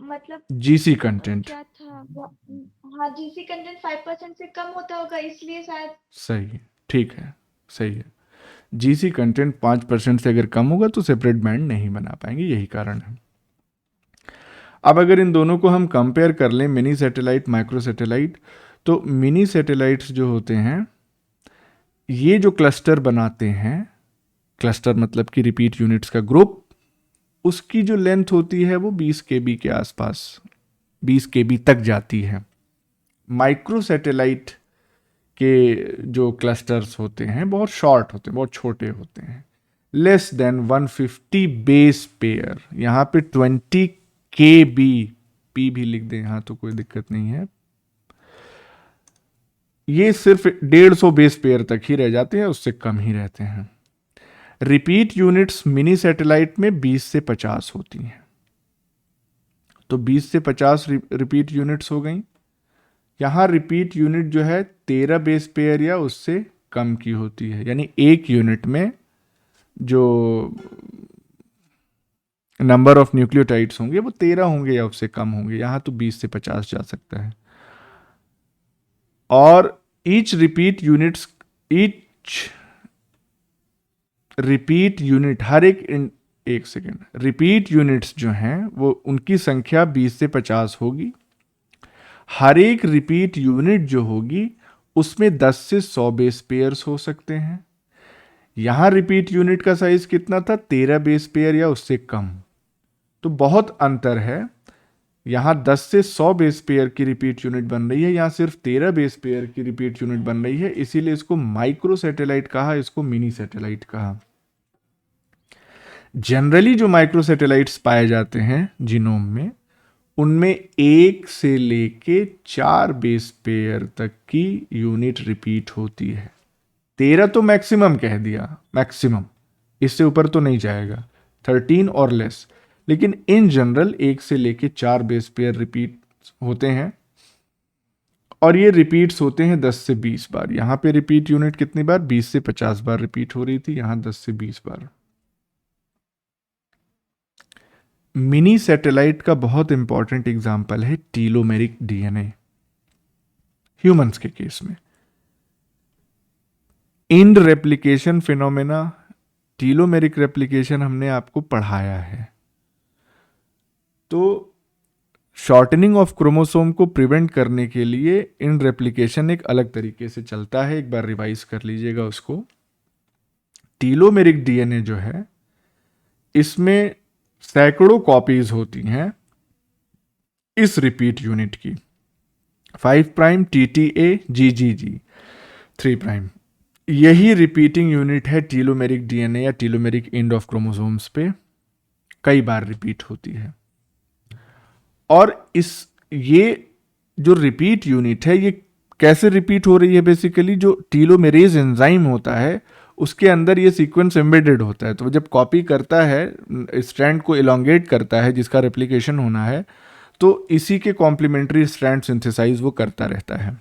मतलब जीसी कंटेंट। क्या था हाँ जीसी कंटेंट 5% से कम होता होगा इसलिए शायद। सही है, ठीक है, सही है। जीसी कंटेंट 5% से अगर कम होगा तो सेपरेट बैंड नहीं बना पाएंगे, यही कारण है। अब अगर इन दोनों को हम कंपेयर कर लें, मिनी सैटेलाइट माइक्रो सैटेलाइट, तो मिनी सैटेलाइट्स जो होते हैं ये जो क्लस्टर बनाते हैं, क्लस्टर मतलब कि रिपीट यूनिट्स का ग्रुप, उसकी जो लेंथ होती है वो 20 केबी के आसपास, 20 केबी तक जाती है। माइक्रो सैटेलाइट के जो क्लस्टर्स होते हैं बहुत शॉर्ट होते हैं, बहुत छोटे होते हैं, लेस देन 150 बेस पेयर। यहाँ पे 20 केबी, पी भी लिख दें यहाँ तो कोई दिक्कत नहीं है। ये सिर्फ 150 बेस पेयर तक ही रह जाते हैं, उससे कम ही रहते हैं। रिपीट यूनिट्स मिनी सैटेलाइट में 20 से 50 होती हैं। तो 20 से 50 रिपीट यूनिट्स हो गई। यहां रिपीट यूनिट जो है 13 बेस पेयर या उससे कम की होती है, यानी एक यूनिट में जो नंबर ऑफ न्यूक्लियोटाइड्स होंगे वो 13 होंगे या उससे कम होंगे। यहां तो 20 से 50 जा सकता है। और each repeat units, each repeat unit, हर एक सेकेंड, रिपीट यूनिट्स जो हैं वो उनकी संख्या 20 से 50 होगी। हर एक रिपीट यूनिट जो होगी उसमें 10 से 100 बेस पेयर्स हो सकते हैं। यहां रिपीट यूनिट का साइज कितना था? 13 बेस पेयर या उससे कम। तो बहुत अंतर है। यहां 10 से 100 बेस पेयर की रिपीट यूनिट बन रही है, यहां सिर्फ 13 बेस पेयर की रिपीट यूनिट बन रही है, इसीलिए इसको माइक्रो सैटेलाइट कहा, इसको मिनी सैटेलाइट कहा। जनरली जो माइक्रो सैटेलाइट्स पाए जाते हैं जीनोम में, उनमें 1 से लेके 4 बेस पेयर तक की यूनिट रिपीट होती है। 13 तो मैक्सिमम कह दिया, मैक्सिमम, इससे ऊपर तो नहीं जाएगा, 13 और लेस। लेकिन इन जनरल 1 से लेके 4 बेस पेयर रिपीट होते हैं, और ये रिपीट्स होते हैं 10 से 20 बार। यहां पे रिपीट यूनिट कितनी बार? 20 से 50 बार रिपीट हो रही थी, यहां 10 से 20 बार। मिनी सैटेलाइट का बहुत इंपॉर्टेंट एग्जाम्पल है टीलोमेरिक डीएनए, ह्यूमंस के केस में। इंड रेप्लिकेशन फिनोमेना, टीलोमेरिक रेप्लिकेशन हमने आपको पढ़ाया है। तो शॉर्टनिंग ऑफ क्रोमोसोम को प्रिवेंट करने के लिए इंड रेप्लिकेशन एक अलग तरीके से चलता है, एक बार रिवाइज कर लीजिएगा उसको। टीलोमेरिक डीएनए जो है इसमें सैकड़ों कॉपीज होती हैं इस रिपीट यूनिट की, 5 प्राइम TTA GGG 3 प्राइम। यही रिपीटिंग यूनिट है टीलोमेरिक डीएनए या टीलोमेरिक एंड ऑफ क्रोमोसोम्स पे, कई बार रिपीट होती है। और ये जो रिपीट यूनिट है ये कैसे रिपीट हो रही है? बेसिकली जो टीलोमेरेज एंजाइम होता है उसके अंदर ये सीक्वेंस एम्बेडेड होता है, तो जब कॉपी करता है, स्ट्रैंड को इलोंगेट करता है जिसका रेप्लिकेशन होना है, तो इसी के कॉम्प्लीमेंट्री स्ट्रैंड सिंथेसाइज वो करता रहता है।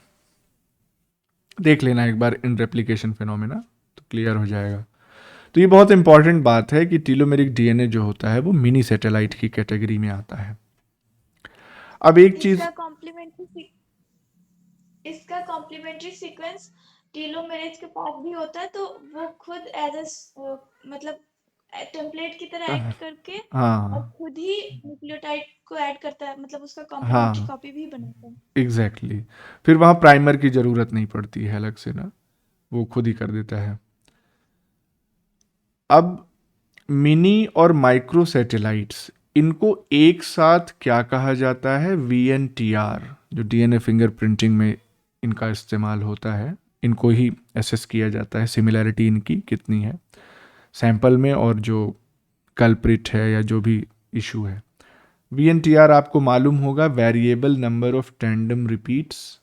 देख लेना एक बार इन रेप्लिकेशन फिनोमेना, तो क्लियर हो जाएगा। तो ये बहुत इंपॉर्टेंट बात है कि टीलोमेरिक डीएनए जो होता है वो मिनी सैटेलाइट की कैटेगरी में आता है। अब एक चीज, इसका कॉम्प्लीमेंट्री सीक्वेंस टीलोमेरेज के पास भी होता है, तो वो खुद एज मतलब टेम्पलेट की तरह एक्ट करके और हाँ खुद ही न्यूक्लियोटाइड को ऐड करता है, मतलब उसका कंपाउंड की हाँ कॉपी भी बनाता है। Exactly exactly. फिर वहाँ प्राइमर की ज़रूरत नहीं पड़ती है अलग से ना, वो खुद ही कर देता है। अब मिनी और माइक्रो सैटेलाइट्स, इनको एक साथ क्या कहा जाता है? VNTR, जो डीएनए फिंगरप्रिंटिंग में इनका इस्तेमाल होता है। इनको ही एसेस किया जाता है, सिमिलैरिटी इनकी कितनी है सैंपल में और जो कल्प्रिट है या जो भी इशू है। VNTR आपको मालूम होगा, variable number of tandem repeats.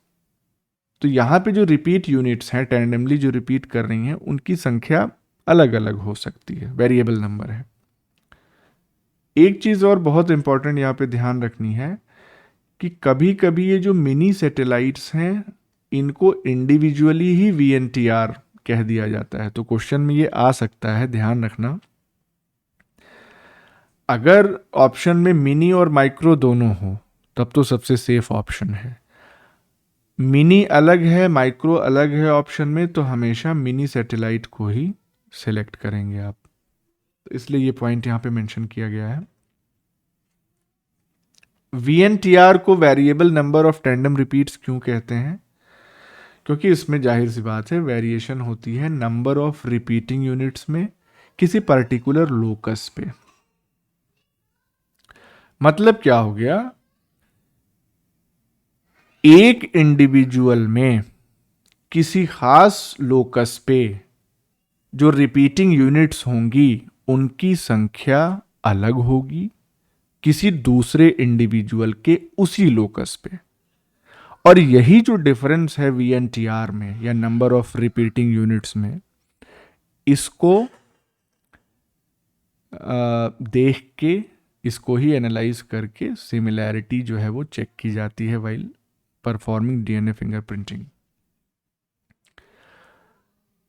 तो यहाँ पे जो रिपीट यूनिट्स हैं टैंडमली जो रिपीट कर रही हैं, उनकी संख्या अलग अलग हो सकती है, वेरिएबल नंबर है। एक चीज़ और बहुत इंपॉर्टेंट यहाँ पे ध्यान रखनी है कि कभी कभी ये जो मिनी सैटेलाइट्स हैं, इनको इंडिविजुअली ही VNTR कह दिया जाता है। तो क्वेश्चन में ये आ सकता है, ध्यान रखना। अगर ऑप्शन में मिनी और माइक्रो दोनों हो तब तो सबसे सेफ ऑप्शन है। मिनी अलग है माइक्रो अलग है ऑप्शन में, तो हमेशा मिनी सैटेलाइट को ही सिलेक्ट करेंगे आप। तो इसलिए ये पॉइंट यहाँ पे मेंशन किया गया है। VNTR को variable number of tandem repeats क्यों कहते हैं? क्योंकि इसमें जाहिर सी बात है वेरिएशन होती है नंबर ऑफ रिपीटिंग यूनिट्स में किसी पर्टिकुलर लोकस पे। मतलब क्या हो गया, एक इंडिविजुअल में किसी खास लोकस पे जो रिपीटिंग यूनिट्स होंगी उनकी संख्या अलग होगी किसी दूसरे इंडिविजुअल के उसी लोकस पे। और यही जो डिफरेंस है VNTR में या नंबर ऑफ रिपीटिंग यूनिट्स में, इसको देख के, इसको ही एनालाइज करके सिमिलैरिटी जो है वो चेक की जाती है वाइल परफॉर्मिंग डीएनए फिंगरप्रिंटिंग।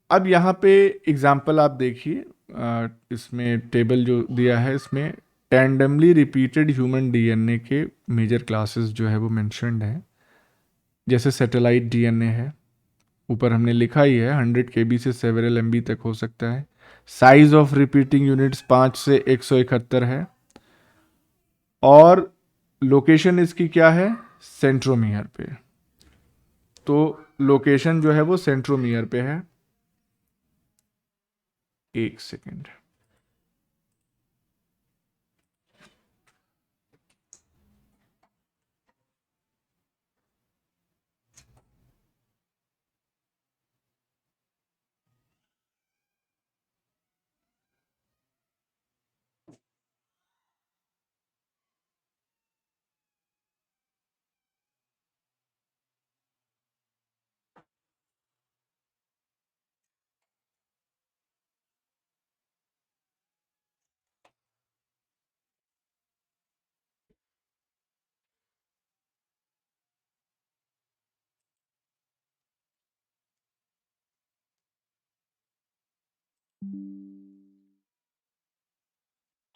अब यहाँ पे एग्जाम्पल आप देखिए, इसमें टेबल जो दिया है इसमें टैंडमली रिपीटेड ह्यूमन डीएनए के मेजर क्लासेस जो है वो मेंशन्ड है। जैसे सैटेलाइट डीएनए है, ऊपर हमने लिखा ही है 100 KB से सेवरल MB तक हो सकता है। साइज ऑफ रिपीटिंग यूनिट्स 5 से 171 है और लोकेशन इसकी क्या है? सेंट्रोमियर पे। तो लोकेशन जो है वो सेंट्रोमियर पे है। एक सेकेंड,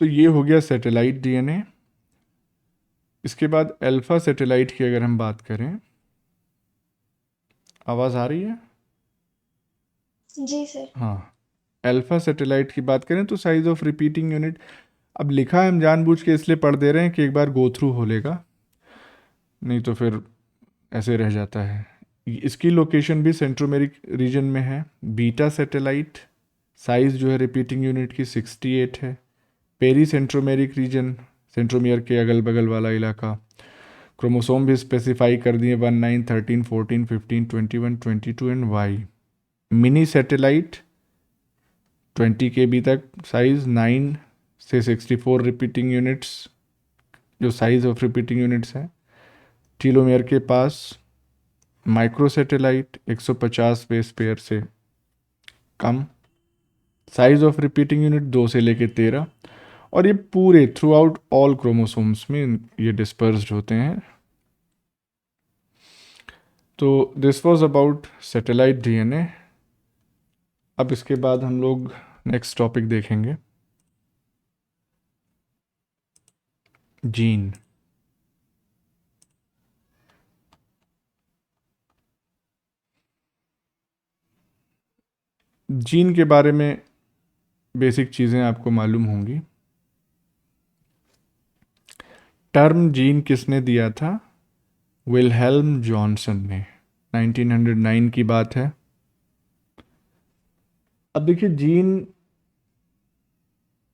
तो ये हो गया सैटेलाइट डीएनए। इसके बाद अल्फा सैटेलाइट की अगर हम बात करें, आवाज़ आ रही है? जी सर। हाँ, अल्फा सैटेलाइट की बात करें तो साइज ऑफ रिपीटिंग यूनिट, अब लिखा है हम जानबूझ के इसलिए पढ़ दे रहे हैं कि एक बार गो थ्रू हो लेगा, नहीं तो फिर ऐसे रह जाता है। इसकी लोकेशन भी सेंट्रोमेरिक रीजन में है। बीटा सैटेलाइट, साइज जो है रिपीटिंग यूनिट की 68 है। पेरी सेंट्रोमेरिक रीजन, सेंट्रोमियर के अगल बगल वाला इलाका। क्रोमोसोम भी स्पेसिफाई कर दिए 1 9 13 14 15 21 22 and Y. Mini satellite 20 KB तक साइज, 9 से 64 रिपीटिंग यूनिट्स जो साइज ऑफ रिपीटिंग यूनिट्स है। टीलोमेयर के पास माइक्रो सैटेलाइट 150 बेस पेयर से कम, साइज ऑफ रिपीटिंग यूनिट 2 से लेके 13, और ये पूरे थ्रू आउट ऑल क्रोमोसोम्स में ये डिस्पर्स्ड होते हैं। तो this was about satellite DNA. अब इसके बाद हम लोग नेक्स्ट टॉपिक देखेंगे, जीन। जीन के बारे में बेसिक चीज़ें आपको मालूम होंगी। टर्म जीन किसने दिया था? विलहेल्म जॉनसन ने, 1909 की बात है। अब देखिए, जीन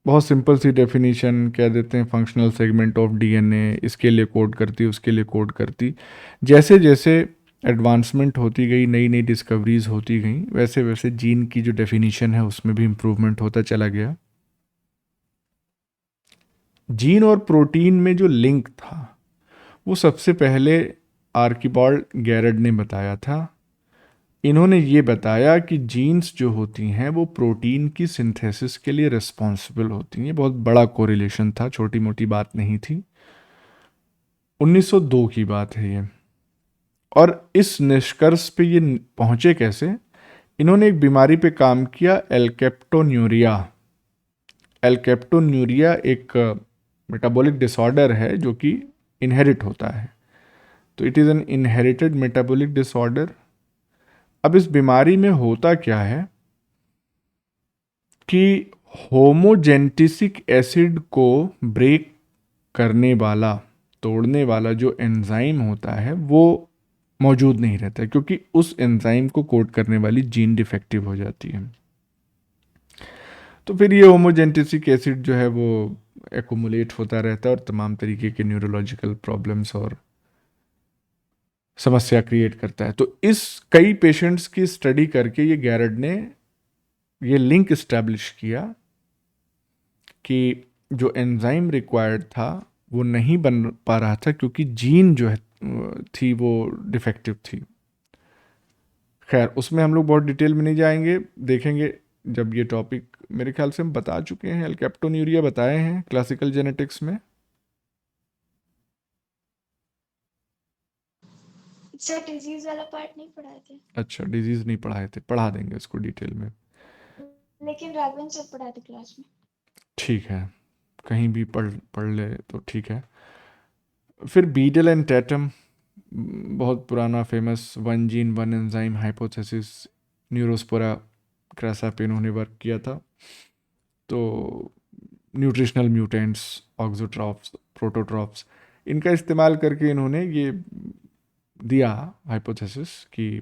बहुत सिंपल सी डेफिनेशन कह देते हैं, फंक्शनल सेगमेंट ऑफ डीएनए, इसके लिए कोड करती, उसके लिए कोड करती। जैसे जैसे एडवांसमेंट होती गई, नई नई डिस्कवरीज होती गई, वैसे वैसे जीन की जो डेफिनेशन है उसमें भी इम्प्रूवमेंट होता चला गया। जीन और प्रोटीन में जो लिंक था वो सबसे पहले आर्किबाल्ड गैरड ने बताया था। इन्होंने ये बताया कि जीन्स जो होती हैं वो प्रोटीन की सिंथेसिस के लिए रिस्पॉन्सिबल होती हैं। बहुत बड़ा कोरिलेशन था, छोटी मोटी बात नहीं थी। 1902 की बात है ये। और इस निष्कर्ष पे ये पहुंचे कैसे? इन्होंने एक बीमारी पे काम किया, एल्केप्टोन्यूरिया। एल्केप्टोन्यूरिया एक मेटाबॉलिक डिसऑर्डर है जो कि इनहेरिट होता है। तो it is an inherited metabolic disorder. अब इस बीमारी में होता क्या है कि होमोजेंटिसिक एसिड को ब्रेक करने वाला, तोड़ने वाला जो एंजाइम होता है वो मौजूद नहीं रहता है, क्योंकि उस एंजाइम को कोड करने वाली जीन डिफेक्टिव हो जाती है। तो फिर ये होमोजेंटिसिक एसिड जो है वो एक्युमुलेट होता रहता है और तमाम तरीके के न्यूरोलॉजिकल प्रॉब्लम्स और समस्या क्रिएट करता है। तो इस कई पेशेंट्स की स्टडी करके ये गैरड ने ये लिंक इस्टेब्लिश किया कि जो एंजाइम रिक्वायर्ड था वो नहीं बन पा रहा था, क्योंकि जीन जो है थी वो डिफेक्टिव थी। खैर, उसमें हम लोग बहुत डिटेल में नहीं जाएंगे, देखेंगे जब ये टॉपिक, मेरे ख्याल से हम बता चुके हैं, एल्केप्टोन्यूरिया बताए हैं क्लासिकल जेनेटिक्स में। सर डिजीज वाला पार्ट नहीं पढ़ाए थे, अच्छा, डिजीज नहीं पढ़ाए थे, पढ़ा देंगे इसको डिटेल में। लेकिन राघवन सर पढ़ाए थे क्लास में। ठीक है, कहीं भी पढ़ पढ़ ले तो ठीक है। फिर बीडल एंड टैटम, बहुत पुराना famous one gene one enzyme hypothesis, Neurospora crassa पे इन्होंने वर्क किया था। तो न्यूट्रिशनल म्यूटेंट्स, ऑक्सोट्रॉप्स, प्रोटोट्रॉप्स, इनका इस्तेमाल करके इन्होंने ये दिया हाइपोथेसिस कि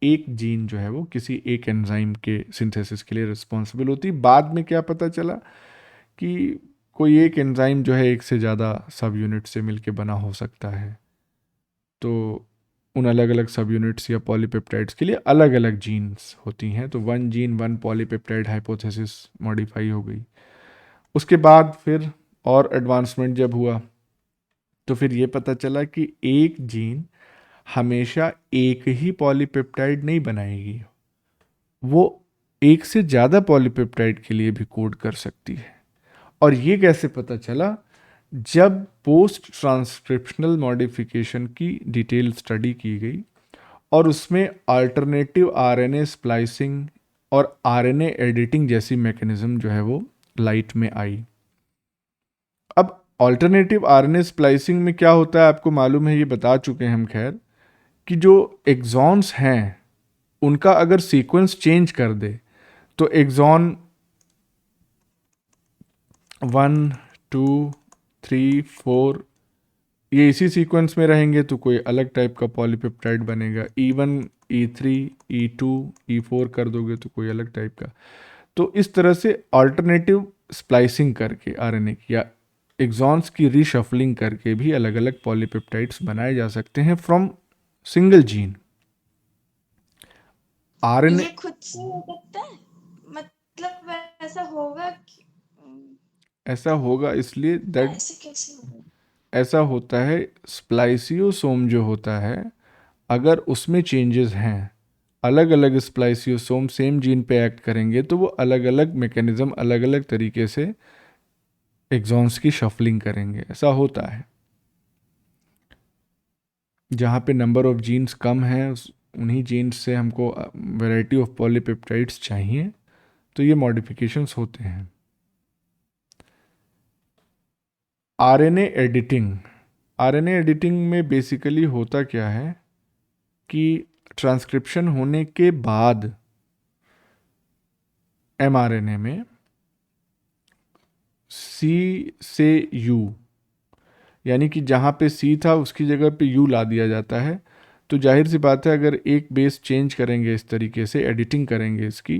एक जीन जो है वो किसी एक एंजाइम के सिंथेसिस के लिए रिस्पॉन्सिबल होती। बाद में क्या पता चला कि कोई एक एंजाइम जो है एक से ज़्यादा सब यूनिट से मिलके बना हो सकता है। तो उन अलग अलग सब यूनिट्स या पॉलीपेप्टाइड्स के लिए अलग अलग जीन्स होती हैं। तो one gene one polypeptide hypothesis modify हो गई। उसके बाद फिर और एडवांसमेंट जब हुआ तो फिर ये पता चला कि एक जीन हमेशा एक ही पॉलीपेप्टाइड नहीं बनाएगी, वो एक से ज़्यादा पॉलीपेप्टाइड के लिए भी कोड कर सकती है। और ये कैसे पता चला? जब पोस्ट ट्रांसक्रिप्शनल मॉडिफिकेशन की डिटेल स्टडी की गई और उसमें अल्टरनेटिव आरएनए स्प्लाइसिंग और आरएनए एडिटिंग जैसी मैकेनिज्म जो है वो लाइट में आई। अब अल्टरनेटिव आरएनए स्प्लाइसिंग में क्या होता है आपको मालूम है, ये बता चुके हैं हम खैर, कि जो एक्सॉन्स हैं उनका अगर सीक्वेंस चेंज कर दे तो एक्सॉन 1 2 3 4 ये इसी सीक्वेंस में रहेंगे तो कोई अलग टाइप का पॉलीपेप्टाइड बनेगा। E1 E3 E2 E4 कर दोगे तो कोई अलग टाइप का। तो इस तरह से अल्टरनेटिव स्प्लाइसिंग करके आरएनए की या एक्सॉन्स की रीशफलिंग करके भी अलग अलग पॉलीपेप्टाइड्स बनाए जा सकते हैं फ्रॉम सिंगल जीन। आरएनए ये खुद से हो सकता है, मतलब ऐसा होगा कि ऐसा होगा इसलिए दैट ऐसे कैसे होगा? ऐसा होता है, स्प्लाइसियोसोम जो होता है अगर उसमें चेंजेस हैं, अलग अलग स्प्लाइसियोसोम सेम जीन पे एक्ट करेंगे तो वो अलग अलग मैकेनिज्म अलग अलग तरीके से एक्सॉन्स की शफलिंग करेंगे। ऐसा होता है। जहाँ पे नंबर ऑफ जीन्स कम है उन्हीं जीन्स से हमको वैरायटी ऑफ पॉलीपेप्टाइड्स चाहिए, तो ये मॉडिफिकेशंस होते हैं। आरएनए एडिटिंग, आरएनए एडिटिंग में बेसिकली होता क्या है कि ट्रांसक्रिप्शन होने के बाद एमआरएनए में सी से यू, यानी कि जहाँ पे सी था उसकी जगह पे यू ला दिया जाता है। तो जाहिर सी बात है अगर एक बेस चेंज करेंगे इस तरीके से, एडिटिंग करेंगे इसकी,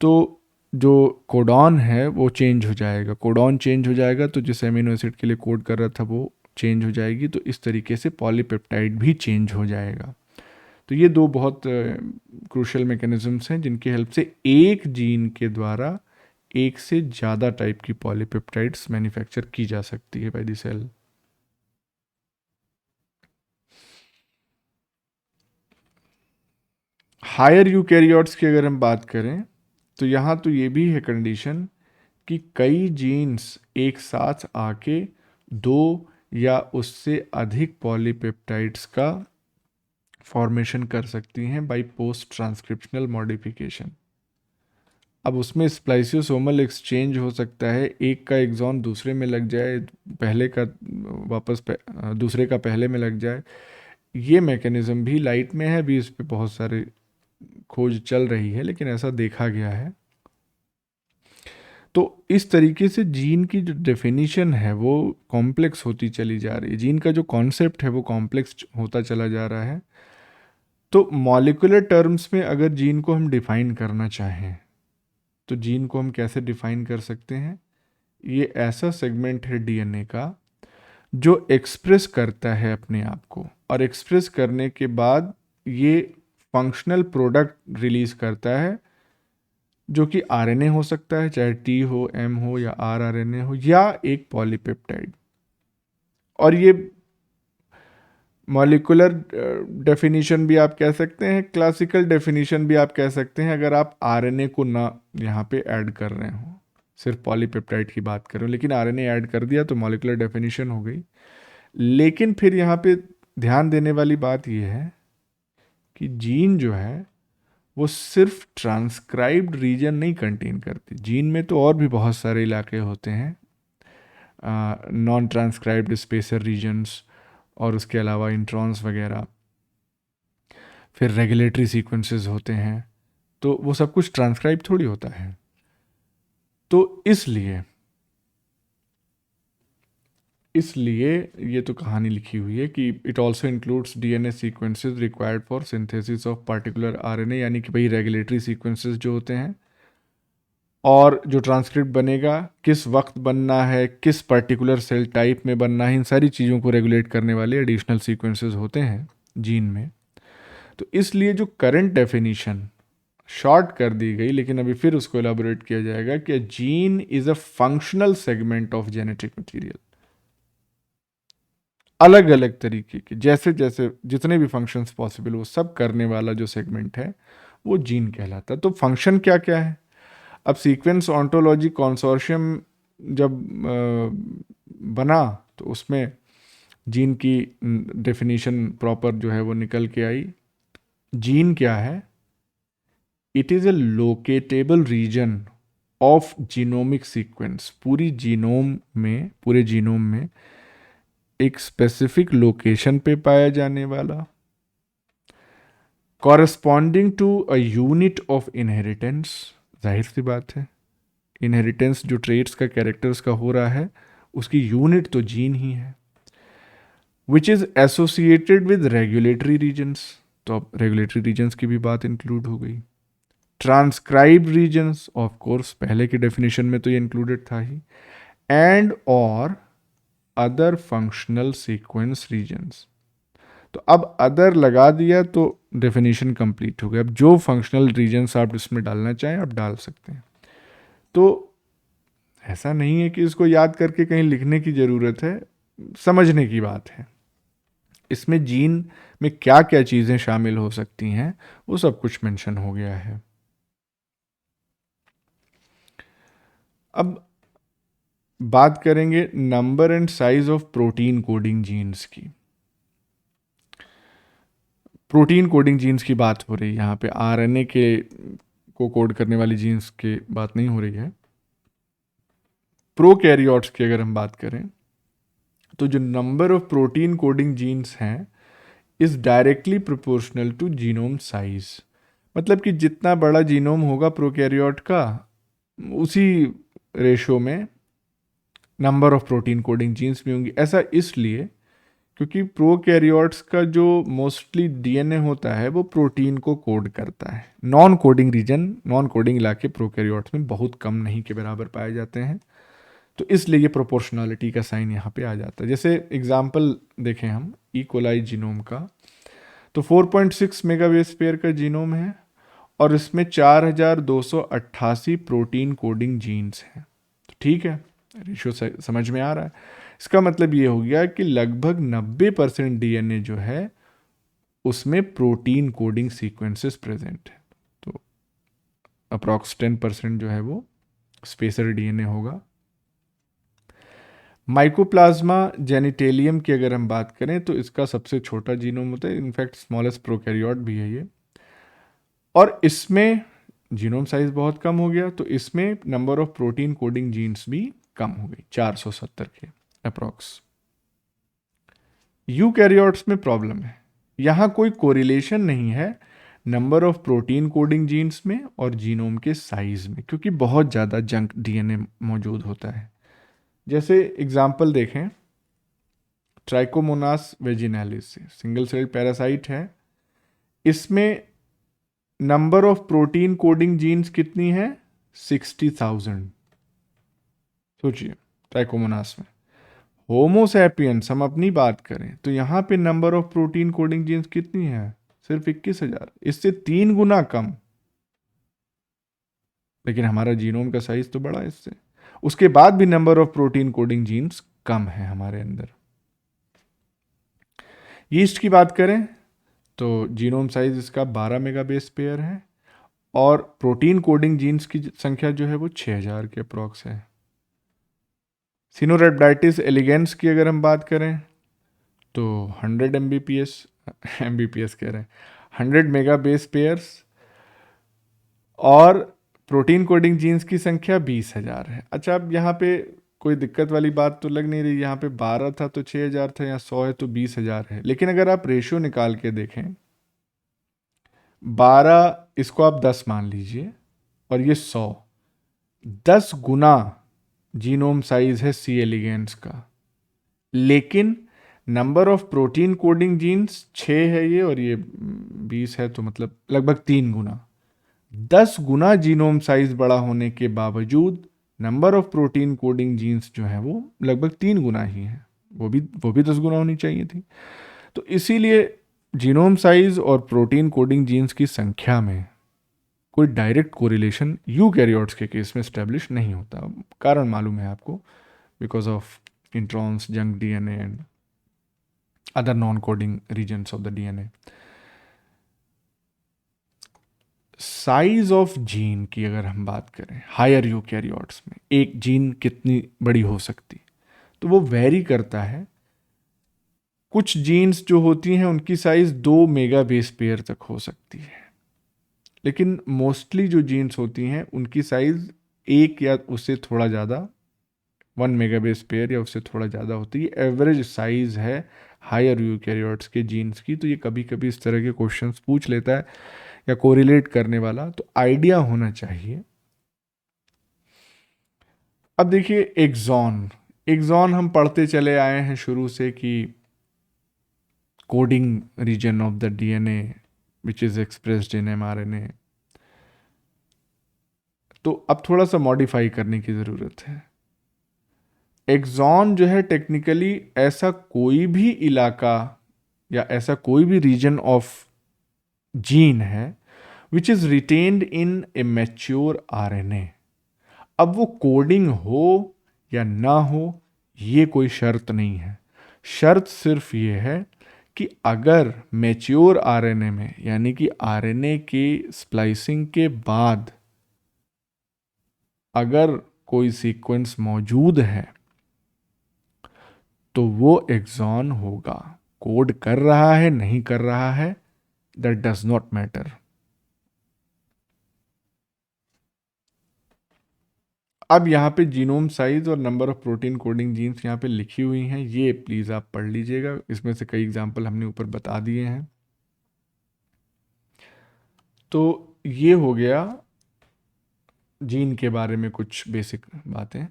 तो जो कोडॉन है वो चेंज हो जाएगा। कोडॉन चेंज हो जाएगा तो जिस एमिनो एसिड के लिए कोड कर रहा था वो चेंज हो जाएगी। तो इस तरीके से पॉलीपेप्टाइड भी चेंज हो जाएगा। तो ये दो बहुत क्रूशल मैकेनिज्म्स हैं जिनकी हेल्प से एक जीन के द्वारा एक से ज़्यादा टाइप की पॉलीपेप्टाइड्स मैन्युफैक्चर की जा सकती है by the cell. Higher eukaryotes की अगर हम बात करें तो यहाँ तो ये भी है कंडीशन कि कई जीन्स एक साथ आके दो या उससे अधिक पॉलीपेप्टाइड्स का फॉर्मेशन कर सकती हैं बाय पोस्ट ट्रांसक्रिप्शनल मॉडिफिकेशन। अब उसमें स्प्लाइसियोसोमल एक्सचेंज हो सकता है, एक का एक्सॉन दूसरे में लग जाए, पहले का दूसरे का पहले में लग जाए। ये मैकेनिज्म भी लाइट में है, भी इस पे बहुत सारे खोज चल रही है, लेकिन ऐसा देखा गया है। तो इस तरीके से जीन की जो डेफिनेशन है वो कॉम्प्लेक्स होती चली जा रही है। जीन का जो कॉन्सेप्ट है वो कॉम्प्लेक्स होता चला जा रहा है। तो मॉलिक्यूलर टर्म्स में अगर जीन को हम डिफाइन करना चाहें तो जीन को हम कैसे डिफाइन कर सकते हैं? ये ऐसा सेगमेंट है डीएनए का जो एक्सप्रेस करता है अपने आप को, और एक्सप्रेस करने के बाद ये फंक्शनल प्रोडक्ट रिलीज करता है जो कि आरएनए हो सकता है, चाहे टी हो, एम हो या आरआरएनए हो, या एक पॉलीपेप्टाइड। और ये मॉलिक्यूलर डेफिनेशन भी आप कह सकते हैं, क्लासिकल डेफिनेशन भी आप कह सकते हैं, अगर आप आरएनए को ना यहाँ पे ऐड कर रहे हो, सिर्फ पॉलीपेप्टाइड की बात कर रहे हो, लेकिन आरएनए ऐड कर दिया तो मॉलिक्यूलर डेफिनेशन हो गई। लेकिन फिर यहाँ पे ध्यान देने वाली बात यह है कि जीन जो है वो सिर्फ ट्रांसक्राइब्ड रीजन नहीं कंटेन करती। जीन में तो और भी बहुत सारे इलाके होते हैं, नॉन ट्रांसक्राइब्ड स्पेसर रीजन्स, और उसके अलावा इंट्रॉन्स वगैरह, फिर रेगुलेटरी सीक्वेंसेस होते हैं। तो वो सब कुछ ट्रांसक्राइब थोड़ी होता है। तो इसलिए ये तो कहानी लिखी हुई है कि it also includes DNA sequences required for synthesis of particular RNA, यानी कि भाई रेगुलेटरी सीक्वेंसेस जो होते हैं, और जो ट्रांसक्रिप्ट बनेगा किस वक्त बनना है, किस पर्टिकुलर सेल टाइप में बनना है, इन सारी चीज़ों को रेगुलेट करने वाले एडिशनल सीक्वेंसेस होते हैं जीन में। तो इसलिए जो करंट डेफिनेशन शॉर्ट कर दी गई, लेकिन अभी फिर उसको एलाबोरेट किया जाएगा कि gene is a functional segment of genetic material. अलग अलग तरीके के जैसे जैसे जितने भी फंक्शंस पॉसिबल वो सब करने वाला जो सेगमेंट है वो जीन कहलाता है। तो फंक्शन क्या क्या है? अब सीक्वेंस ऑन्टोलॉजी कंसोर्शियम जब बना तो उसमें जीन की डेफिनेशन प्रॉपर जो है वो निकल के आई। जीन क्या है? It is a locatable region of genomic sequence. पूरे जीनोम में एक स्पेसिफिक लोकेशन पे पाया जाने वाला, corresponding to a unit of inheritance. जाहिर सी बात है, इनहेरिटेंस जो ट्रेट्स का, कैरेक्टर्स का हो रहा है, उसकी यूनिट तो जीन ही है। Which is associated with regulatory regions, तो अब रेगुलेटरी रीजन्स की भी बात इंक्लूड हो गई। ट्रांसक्राइब रीजन्स, ऑफ कोर्स पहले के डेफिनेशन में तो ये इंक्लूडेड था ही, एंड और अदर फंक्शनल सीक्वेंस रीजन्स। तो अब अदर लगा दिया तो डेफिनेशन कंप्लीट हो गया। अब जो फंक्शनल रीजन्स आप इसमें डालना चाहें आप डाल सकते हैं। तो ऐसा नहीं है कि इसको याद करके कहीं लिखने की ज़रूरत है, समझने की बात है। इसमें जीन में क्या क्या चीज़ें शामिल हो सकती हैं वो सब कुछ मेंशन हो गया है। अब बात करेंगे number and size of protein coding genes की। प्रोटीन कोडिंग जीन्स की बात हो रही है यहाँ पे, आरएनए के को कोड करने वाली जीन्स की बात नहीं हो रही है। प्रोकैरियोट्स की अगर हम बात करें तो जो number of protein coding genes हैं is directly proportional to genome size. मतलब कि जितना बड़ा जीनोम होगा प्रोकैरियोट का, उसी रेशो में number of protein coding genes भी होंगी। ऐसा इसलिए क्योंकि प्रोकैरियोट्स का जो मोस्टली डीएनए होता है वो प्रोटीन को कोड करता है। Non coding region, non coding इलाके प्रोकैरियोट्स में बहुत कम, नहीं के बराबर पाए जाते हैं। तो इसलिए ये प्रोपोर्शनलिटी का साइन यहाँ पे आ जाता है। जैसे एग्जांपल देखें हम ई कोलाई जीनोम का, तो 4.6 मेगाबेस पेयर का जीनोम है और इसमें 4288 प्रोटीन कोडिंग जीन्स हैं। तो ठीक है, रेशियो समझ में आ रहा है। इसका मतलब ये हो गया कि लगभग 90% डीएनए जो है उसमें प्रोटीन कोडिंग सीक्वेंसेस प्रेजेंट है। तो अप्रॉक्स 10% जो है वो स्पेसर डीएनए होगा। माइकोप्लाज्मा जेनिटेलियम की अगर हम बात करें तो इसका सबसे छोटा जीनोम होता है, इनफैक्ट स्मॉलेस्ट प्रोकैरियोट भी है ये, और इसमें जीनोम साइज बहुत कम हो गया, तो इसमें number of protein coding genes भी कम हो गई, 470 के अप्रॉक्स। यूकैरियोट्स में प्रॉब्लम है, यहाँ कोई कोरिलेशन नहीं है number of protein coding genes में और जीनोम के साइज में, क्योंकि बहुत ज़्यादा जंक डीएनए मौजूद होता है। जैसे एग्जाम्पल देखें, trichomonas vaginalis single cell parasite है, इसमें number of protein coding genes कितनी है? 60,000। सोचिए, ट्राइकोमोनास में। होमोसैपियंस हम अपनी बात करें तो यहाँ पे number of protein coding genes कितनी है? सिर्फ 21,000, इससे 3 गुना कम। लेकिन हमारा जीनोम का साइज तो बड़ा है इससे, उसके बाद भी number of protein coding genes कम है हमारे अंदर। यीस्ट की बात करें तो जीनोम साइज इसका 12 मेगाबेस पेयर है और प्रोटीन कोडिंग जीन्स की संख्या जो है वो 6000 के अप्रॉक्स है। सिनोरेब्डाइटिस एलिगेंस की अगर हम बात करें तो 100 एमबीपीएस कह रहे हैं, 100 मेगाबेस पेयर्स और प्रोटीन कोडिंग जीन्स की संख्या 20,000 है। अच्छा, अब यहाँ पे कोई दिक्कत वाली बात तो लग नहीं रही, यहाँ पे 12 था तो 6000 था, यहाँ 100 है तो 20,000 है। लेकिन अगर आप रेशियो निकाल के देखें, 12 इसको आप 10 मान लीजिए और ये 100, 10 गुना जीनोम साइज है सी एलिगेंस का, लेकिन number of protein coding genes 6 है ये और ये 20 है, तो मतलब लगभग 3 गुना। 10 गुना जीनोम साइज बड़ा होने के बावजूद number of protein coding genes जो है वो लगभग 3 गुना ही है, वो भी 10 गुना होनी चाहिए थी। तो इसीलिए जीनोम साइज और प्रोटीन कोडिंग जीन्स की संख्या में कोई डायरेक्ट कोरिलेशन यूकैरियोट्स के केस में स्टैब्लिश नहीं होता। कारण मालूम है आपको, because of introns, junk DNA and other non coding regions of the DNA. Size of gene की अगर हम बात करें हायर यूकैरियोट्स में, एक जीन कितनी बड़ी हो सकती, तो वो वेरी करता है। कुछ जीन्स जो होती हैं उनकी साइज 2 मेगा बेस पेयर तक हो सकती है, लेकिन मोस्टली जो जीन्स होती हैं उनकी साइज 1 या उससे थोड़ा ज़्यादा, 1 मेगा बेस पेयर या उससे थोड़ा ज़्यादा होती है। एवरेज साइज है हायर यूकैरियोट्स के जीन्स की। तो ये कभी कभी इस तरह के क्वेश्चंस पूछ लेता है या कोरिलेट करने वाला, तो आइडिया होना चाहिए। अब देखिए एक्सॉन हम पढ़ते चले आए हैं शुरू से कि coding region of the DNA which is expressed in mRNA. तो अब थोड़ा सा मॉडिफाई करने की ज़रूरत है। एक्सॉन जो है टेक्निकली ऐसा कोई भी इलाका या ऐसा कोई भी रीजन ऑफ जीन है which is retained in A mature RNA. अब वो कोडिंग हो या ना हो ये कोई शर्त नहीं है, शर्त सिर्फ ये है कि अगर मैच्योर आरएनए में, यानी कि आरएनए के स्प्लाइसिंग के बाद अगर कोई सीक्वेंस मौजूद है तो वो एक्सॉन होगा। कोड कर रहा है नहीं कर रहा है, दैट डज नॉट मैटर। अब यहाँ पे जीनोम साइज और number of protein coding genes यहाँ पे लिखी हुई हैं, ये प्लीज़ आप पढ़ लीजिएगा। इसमें से कई एग्जाम्पल हमने ऊपर बता दिए हैं। तो ये हो गया जीन के बारे में कुछ बेसिक बातें।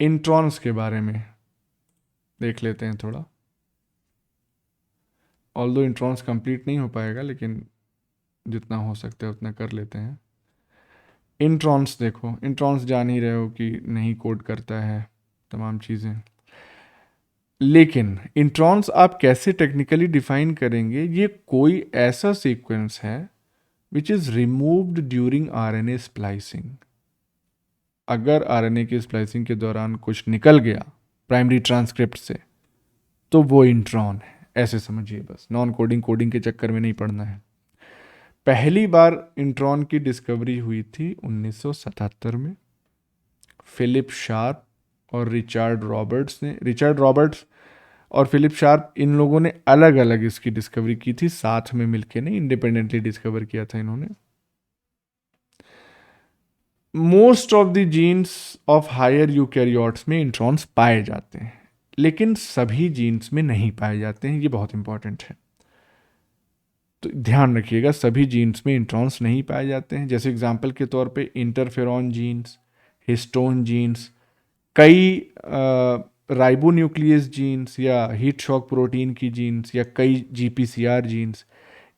इंट्रॉन्स के बारे में देख लेते हैं थोड़ा। ऑल्दो इंट्रॉन्स कंप्लीट नहीं हो पाएगा, लेकिन जितना हो सकता है उतना कर लेते हैं। इंट्रॉन्स देखो, इंट्रॉन्स जान ही रहे हो कि नहीं कोड करता है तमाम चीज़ें, लेकिन इंट्रॉन्स आप कैसे टेक्निकली डिफाइन करेंगे? ये कोई ऐसा सीक्वेंस है which is removed during RNA splicing. अगर आरएनए की स्प्लाइसिंग के दौरान कुछ निकल गया प्राइमरी ट्रांसक्रिप्ट से, तो वो इंट्रॉन है, ऐसे समझिए बस। नॉन कोडिंग कोडिंग के चक्कर में नहीं पड़ना है। पहली बार इंट्रॉन की डिस्कवरी हुई थी 1977 में। फिलिप शार्प और रिचर्ड रॉबर्ट्स और फिलिप शार्प, इन लोगों ने अलग अलग इसकी डिस्कवरी की थी, साथ में मिलके नहीं, इंडिपेंडेंटली डिस्कवर किया था इन्होंने। Most of the genes of higher eukaryotes में इंट्रॉन्स पाए जाते हैं, लेकिन सभी जीन्स में नहीं पाए जाते हैं। ये बहुत इंपॉर्टेंट है, तो ध्यान रखिएगा, सभी जीन्स में इंट्रॉन्स नहीं पाए जाते हैं। जैसे एग्जांपल के तौर पे इंटरफेरॉन जीन्स, हिस्टोन जीन्स, कई राइबोन्यूक्लियस जीन्स या हीट शॉक प्रोटीन की जीन्स या कई जीपीसीआर जीन्स,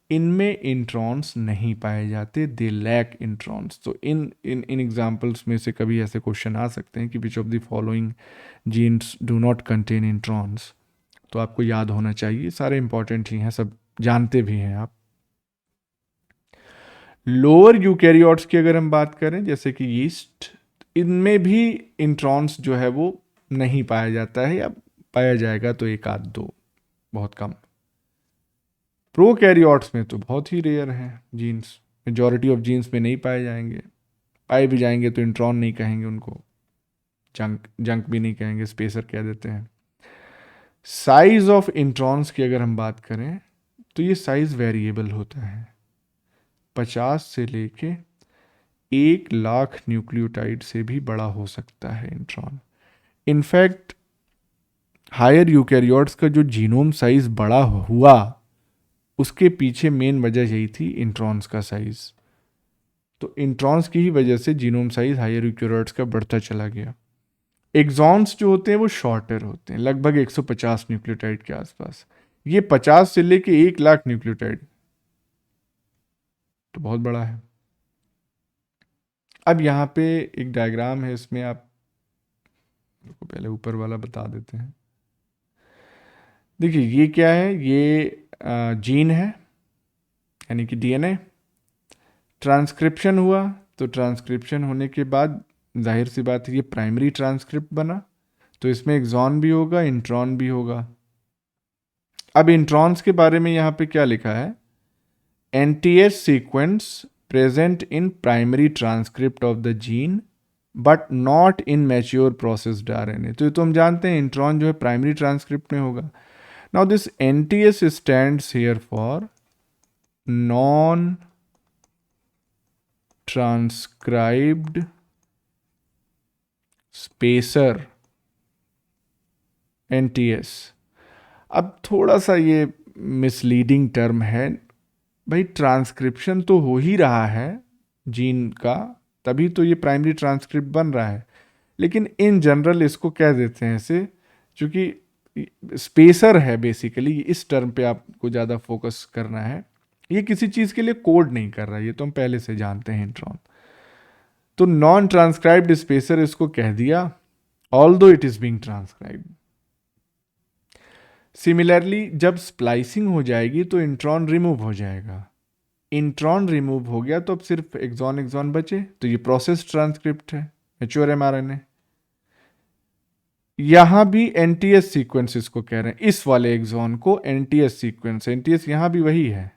इनमें इंट्रॉन्स नहीं पाए जाते, दे लैक इंट्रॉन्स। तो इन इन इन एग्जाम्पल्स में से कभी ऐसे क्वेश्चन आ सकते हैं कि which of the following genes do not contain introns. तो आपको याद होना चाहिए, सारे इंपॉर्टेंट ही हैं, सब जानते भी हैं आप। लोअर यूकैरियोट्स की अगर हम बात करें, जैसे कि यीस्ट, इनमें भी इंट्रॉन्स जो है वो नहीं पाया जाता है, या पाया जाएगा तो एक आध दो, बहुत कम। प्रोकैरियोट्स में तो बहुत ही रेयर हैं जीन्स, मेजॉरिटी ऑफ जीन्स में नहीं पाए जाएंगे। पाए भी जाएंगे तो इंट्रॉन नहीं कहेंगे उनको, जंक भी नहीं कहेंगे, स्पेसर कह देते हैं। साइज ऑफ इंट्रॉन्स की अगर हम बात करें तो ये साइज वेरिएबल होता है, 50 से लेके 1,00,000 न्यूक्लियोटाइड से भी बड़ा हो सकता है इंट्रॉन। इनफैक्ट हायर यूकैरियोट्स का जो जीनोम साइज बड़ा हुआ, उसके पीछे मेन वजह यही थी, इंट्रॉन्स का साइज। तो इंट्रॉन्स की ही वजह से जीनोम साइज हायर यूकैरियोट्स का बढ़ता चला गया। एक्सॉन्स जो होते हैं वो शॉर्टर होते हैं, लगभग 150 न्यूक्लियोटाइड के आसपास। ये 50 से लेके 1,00,000 न्यूक्लियोटाइड, तो बहुत बड़ा है। अब यहाँ पे एक डायग्राम है, इसमें आप को पहले ऊपर वाला बता देते हैं। देखिए ये क्या है, ये जीन है, यानी कि डीएनए। ट्रांसक्रिप्शन हुआ, तो ट्रांसक्रिप्शन होने के बाद जाहिर सी बात है ये प्राइमरी ट्रांसक्रिप्ट बना, तो इसमें एक्सॉन भी होगा, इंट्रॉन भी होगा। अब इंट्रॉन्स के बारे में यहाँ पे क्या लिखा है, NTS sequence present in primary transcript of the gene but not in mature processed RNA. तो हम जानते हैं इंट्रॉन जो है प्राइमरी ट्रांसक्रिप्ट में होगा। Now this NTS stands here for non transcribed spacer, NTS. अब थोड़ा सा ये मिसलीडिंग टर्म है भाई, ट्रांसक्रिप्शन तो हो ही रहा है जीन का, तभी तो ये प्राइमरी ट्रांसक्रिप्ट बन रहा है, लेकिन इन जनरल इसको कह देते हैं ऐसे, क्योंकि स्पेसर है बेसिकली, इस टर्म पे आपको ज़्यादा फोकस करना है। ये किसी चीज़ के लिए कोड नहीं कर रहा है, ये तो हम पहले से जानते हैं इंट्रॉन। तो नॉन ट्रांसक्राइब्ड स्पेसर इसको कह दिया, although it is being transcribed. Similarly जब स्प्लाइसिंग हो जाएगी तो इंट्रॉन रिमूव हो जाएगा। इंट्रॉन रिमूव हो गया तो अब सिर्फ एक्सॉन बचे, तो ये प्रोसेस ट्रांसक्रिप्ट है, मैच्योर एमआरएनए। यहां भी एनटीएस सीक्वेंस इसको कह रहे हैं, इस वाले एक्सॉन को एनटीएस सीक्वेंस, एनटीएस यहां भी वही है।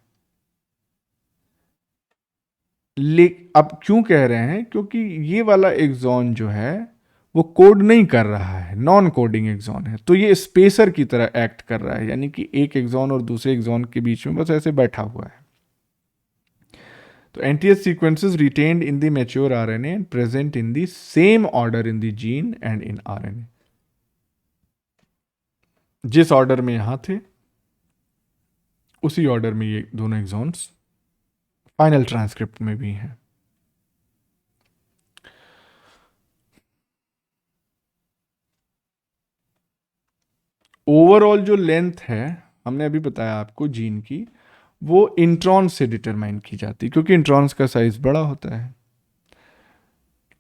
अब क्यों कह रहे हैं, क्योंकि ये वाला एक्सॉन जो है वो कोड नहीं कर रहा है, नॉन कोडिंग एक्सॉन है, तो ये स्पेसर की तरह एक्ट कर रहा है, यानी कि एक एक्सॉन और दूसरे एक्सॉन के बीच में बस ऐसे बैठा हुआ है। तो NTS sequences retained in the mature RNA and present in the same order in the gene and in RNA. जिस ऑर्डर में यहां थे उसी ऑर्डर में ये दोनों एक्सॉन्स फाइनल ट्रांसक्रिप्ट में भी हैं। ओवरऑल जो लेंथ है हमने अभी बताया आपको जीन की, वो इंट्रॉन से डिटरमाइन की जाती है क्योंकि इंट्रॉन्स का साइज बड़ा होता है।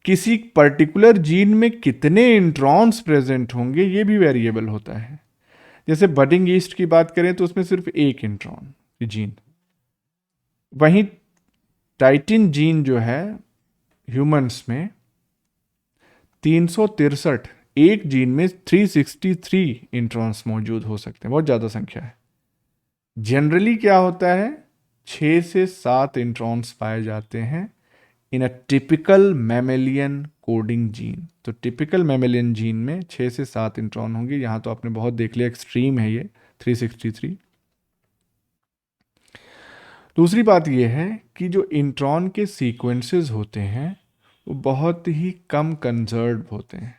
किसी पर्टिकुलर जीन में कितने इंट्रॉन्स प्रेजेंट होंगे ये भी वेरिएबल होता है। जैसे बडिंग ईस्ट की बात करें तो उसमें सिर्फ एक इंट्रॉन जीन, वहीं टाइटिन जीन जो है ह्यूमंस में 363, एक जीन में 363 इंट्रॉन्स मौजूद हो सकते हैं, बहुत ज़्यादा संख्या है। जनरली क्या होता है, 6 से 7 इंट्रॉन्स पाए जाते हैं in a typical mammalian coding gene. तो टिपिकल मैमेलियन जीन में 6 से 7 इंट्रॉन होंगे। यहाँ तो आपने बहुत देख लिया, एक्सट्रीम है ये 363। दूसरी बात यह है कि जो इंट्रॉन के सीक्वेंसेस होते हैं वो बहुत ही कम कंजर्व्ड होते हैं,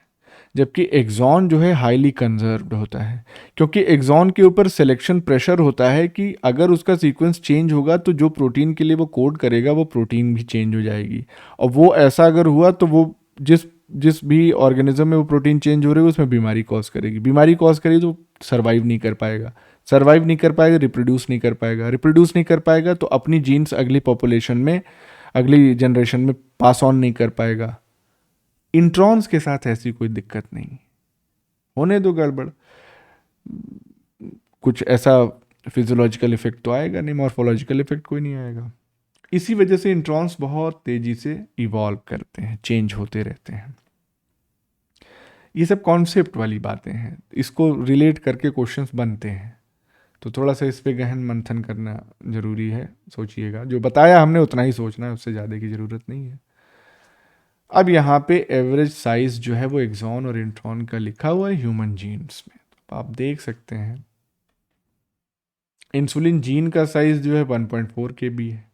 जबकि एक्सॉन जो है हाईली कंजर्व्ड होता है, क्योंकि एक्सॉन के ऊपर सिलेक्शन प्रेशर होता है कि अगर उसका सीक्वेंस चेंज होगा तो जो प्रोटीन के लिए वो कोड करेगा वो प्रोटीन भी चेंज हो जाएगी, और वो ऐसा अगर हुआ तो वो जिस जिस भी ऑर्गेनिज्म में वो प्रोटीन चेंज हो रही है उसमें बीमारी कॉज करेगी, बीमारी कॉज करेगी तो सर्वाइव नहीं कर पाएगा, सर्वाइव नहीं कर पाएगा, रिप्रोड्यूस नहीं कर पाएगा, रिप्रोड्यूस नहीं कर पाएगा तो अपनी जीन्स अगली पॉपुलेशन में, अगली जनरेशन में पास ऑन नहीं कर पाएगा। इंट्रॉन्स के साथ ऐसी कोई दिक्कत नहीं, होने दो गड़बड़, कुछ ऐसा फिजियोलॉजिकल इफेक्ट तो आएगा नहीं, मॉर्फोलॉजिकल इफेक्ट कोई नहीं आएगा। इसी वजह से इंट्रॉन्स बहुत तेजी से इवॉल्व करते हैं, चेंज होते रहते हैं। ये सब कॉन्सेप्ट वाली बातें हैं, इसको रिलेट करके क्वेश्चंस बनते हैं, तो थोड़ा सा इस पे गहन मंथन करना जरूरी है। सोचिएगा, जो बताया हमने उतना ही सोचना है, उससे ज़्यादा की ज़रूरत नहीं है। अब यहाँ पे एवरेज साइज जो है वो एक्सॉन और इंट्रॉन का लिखा हुआ है ह्यूमन जीन्स में, तो आप देख सकते हैं इंसुलिन जीन का साइज जो है 1.4 kb है,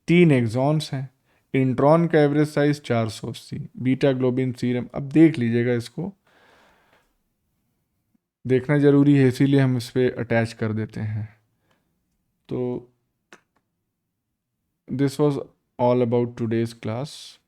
3 एक्सॉन्स हैं, इंट्रॉन का average size 480, beta globin serum, अब देख लीजिएगा, इसको देखना जरूरी है इसीलिए हम इस पर अटैच कर देते हैं। तो this was all about today's class.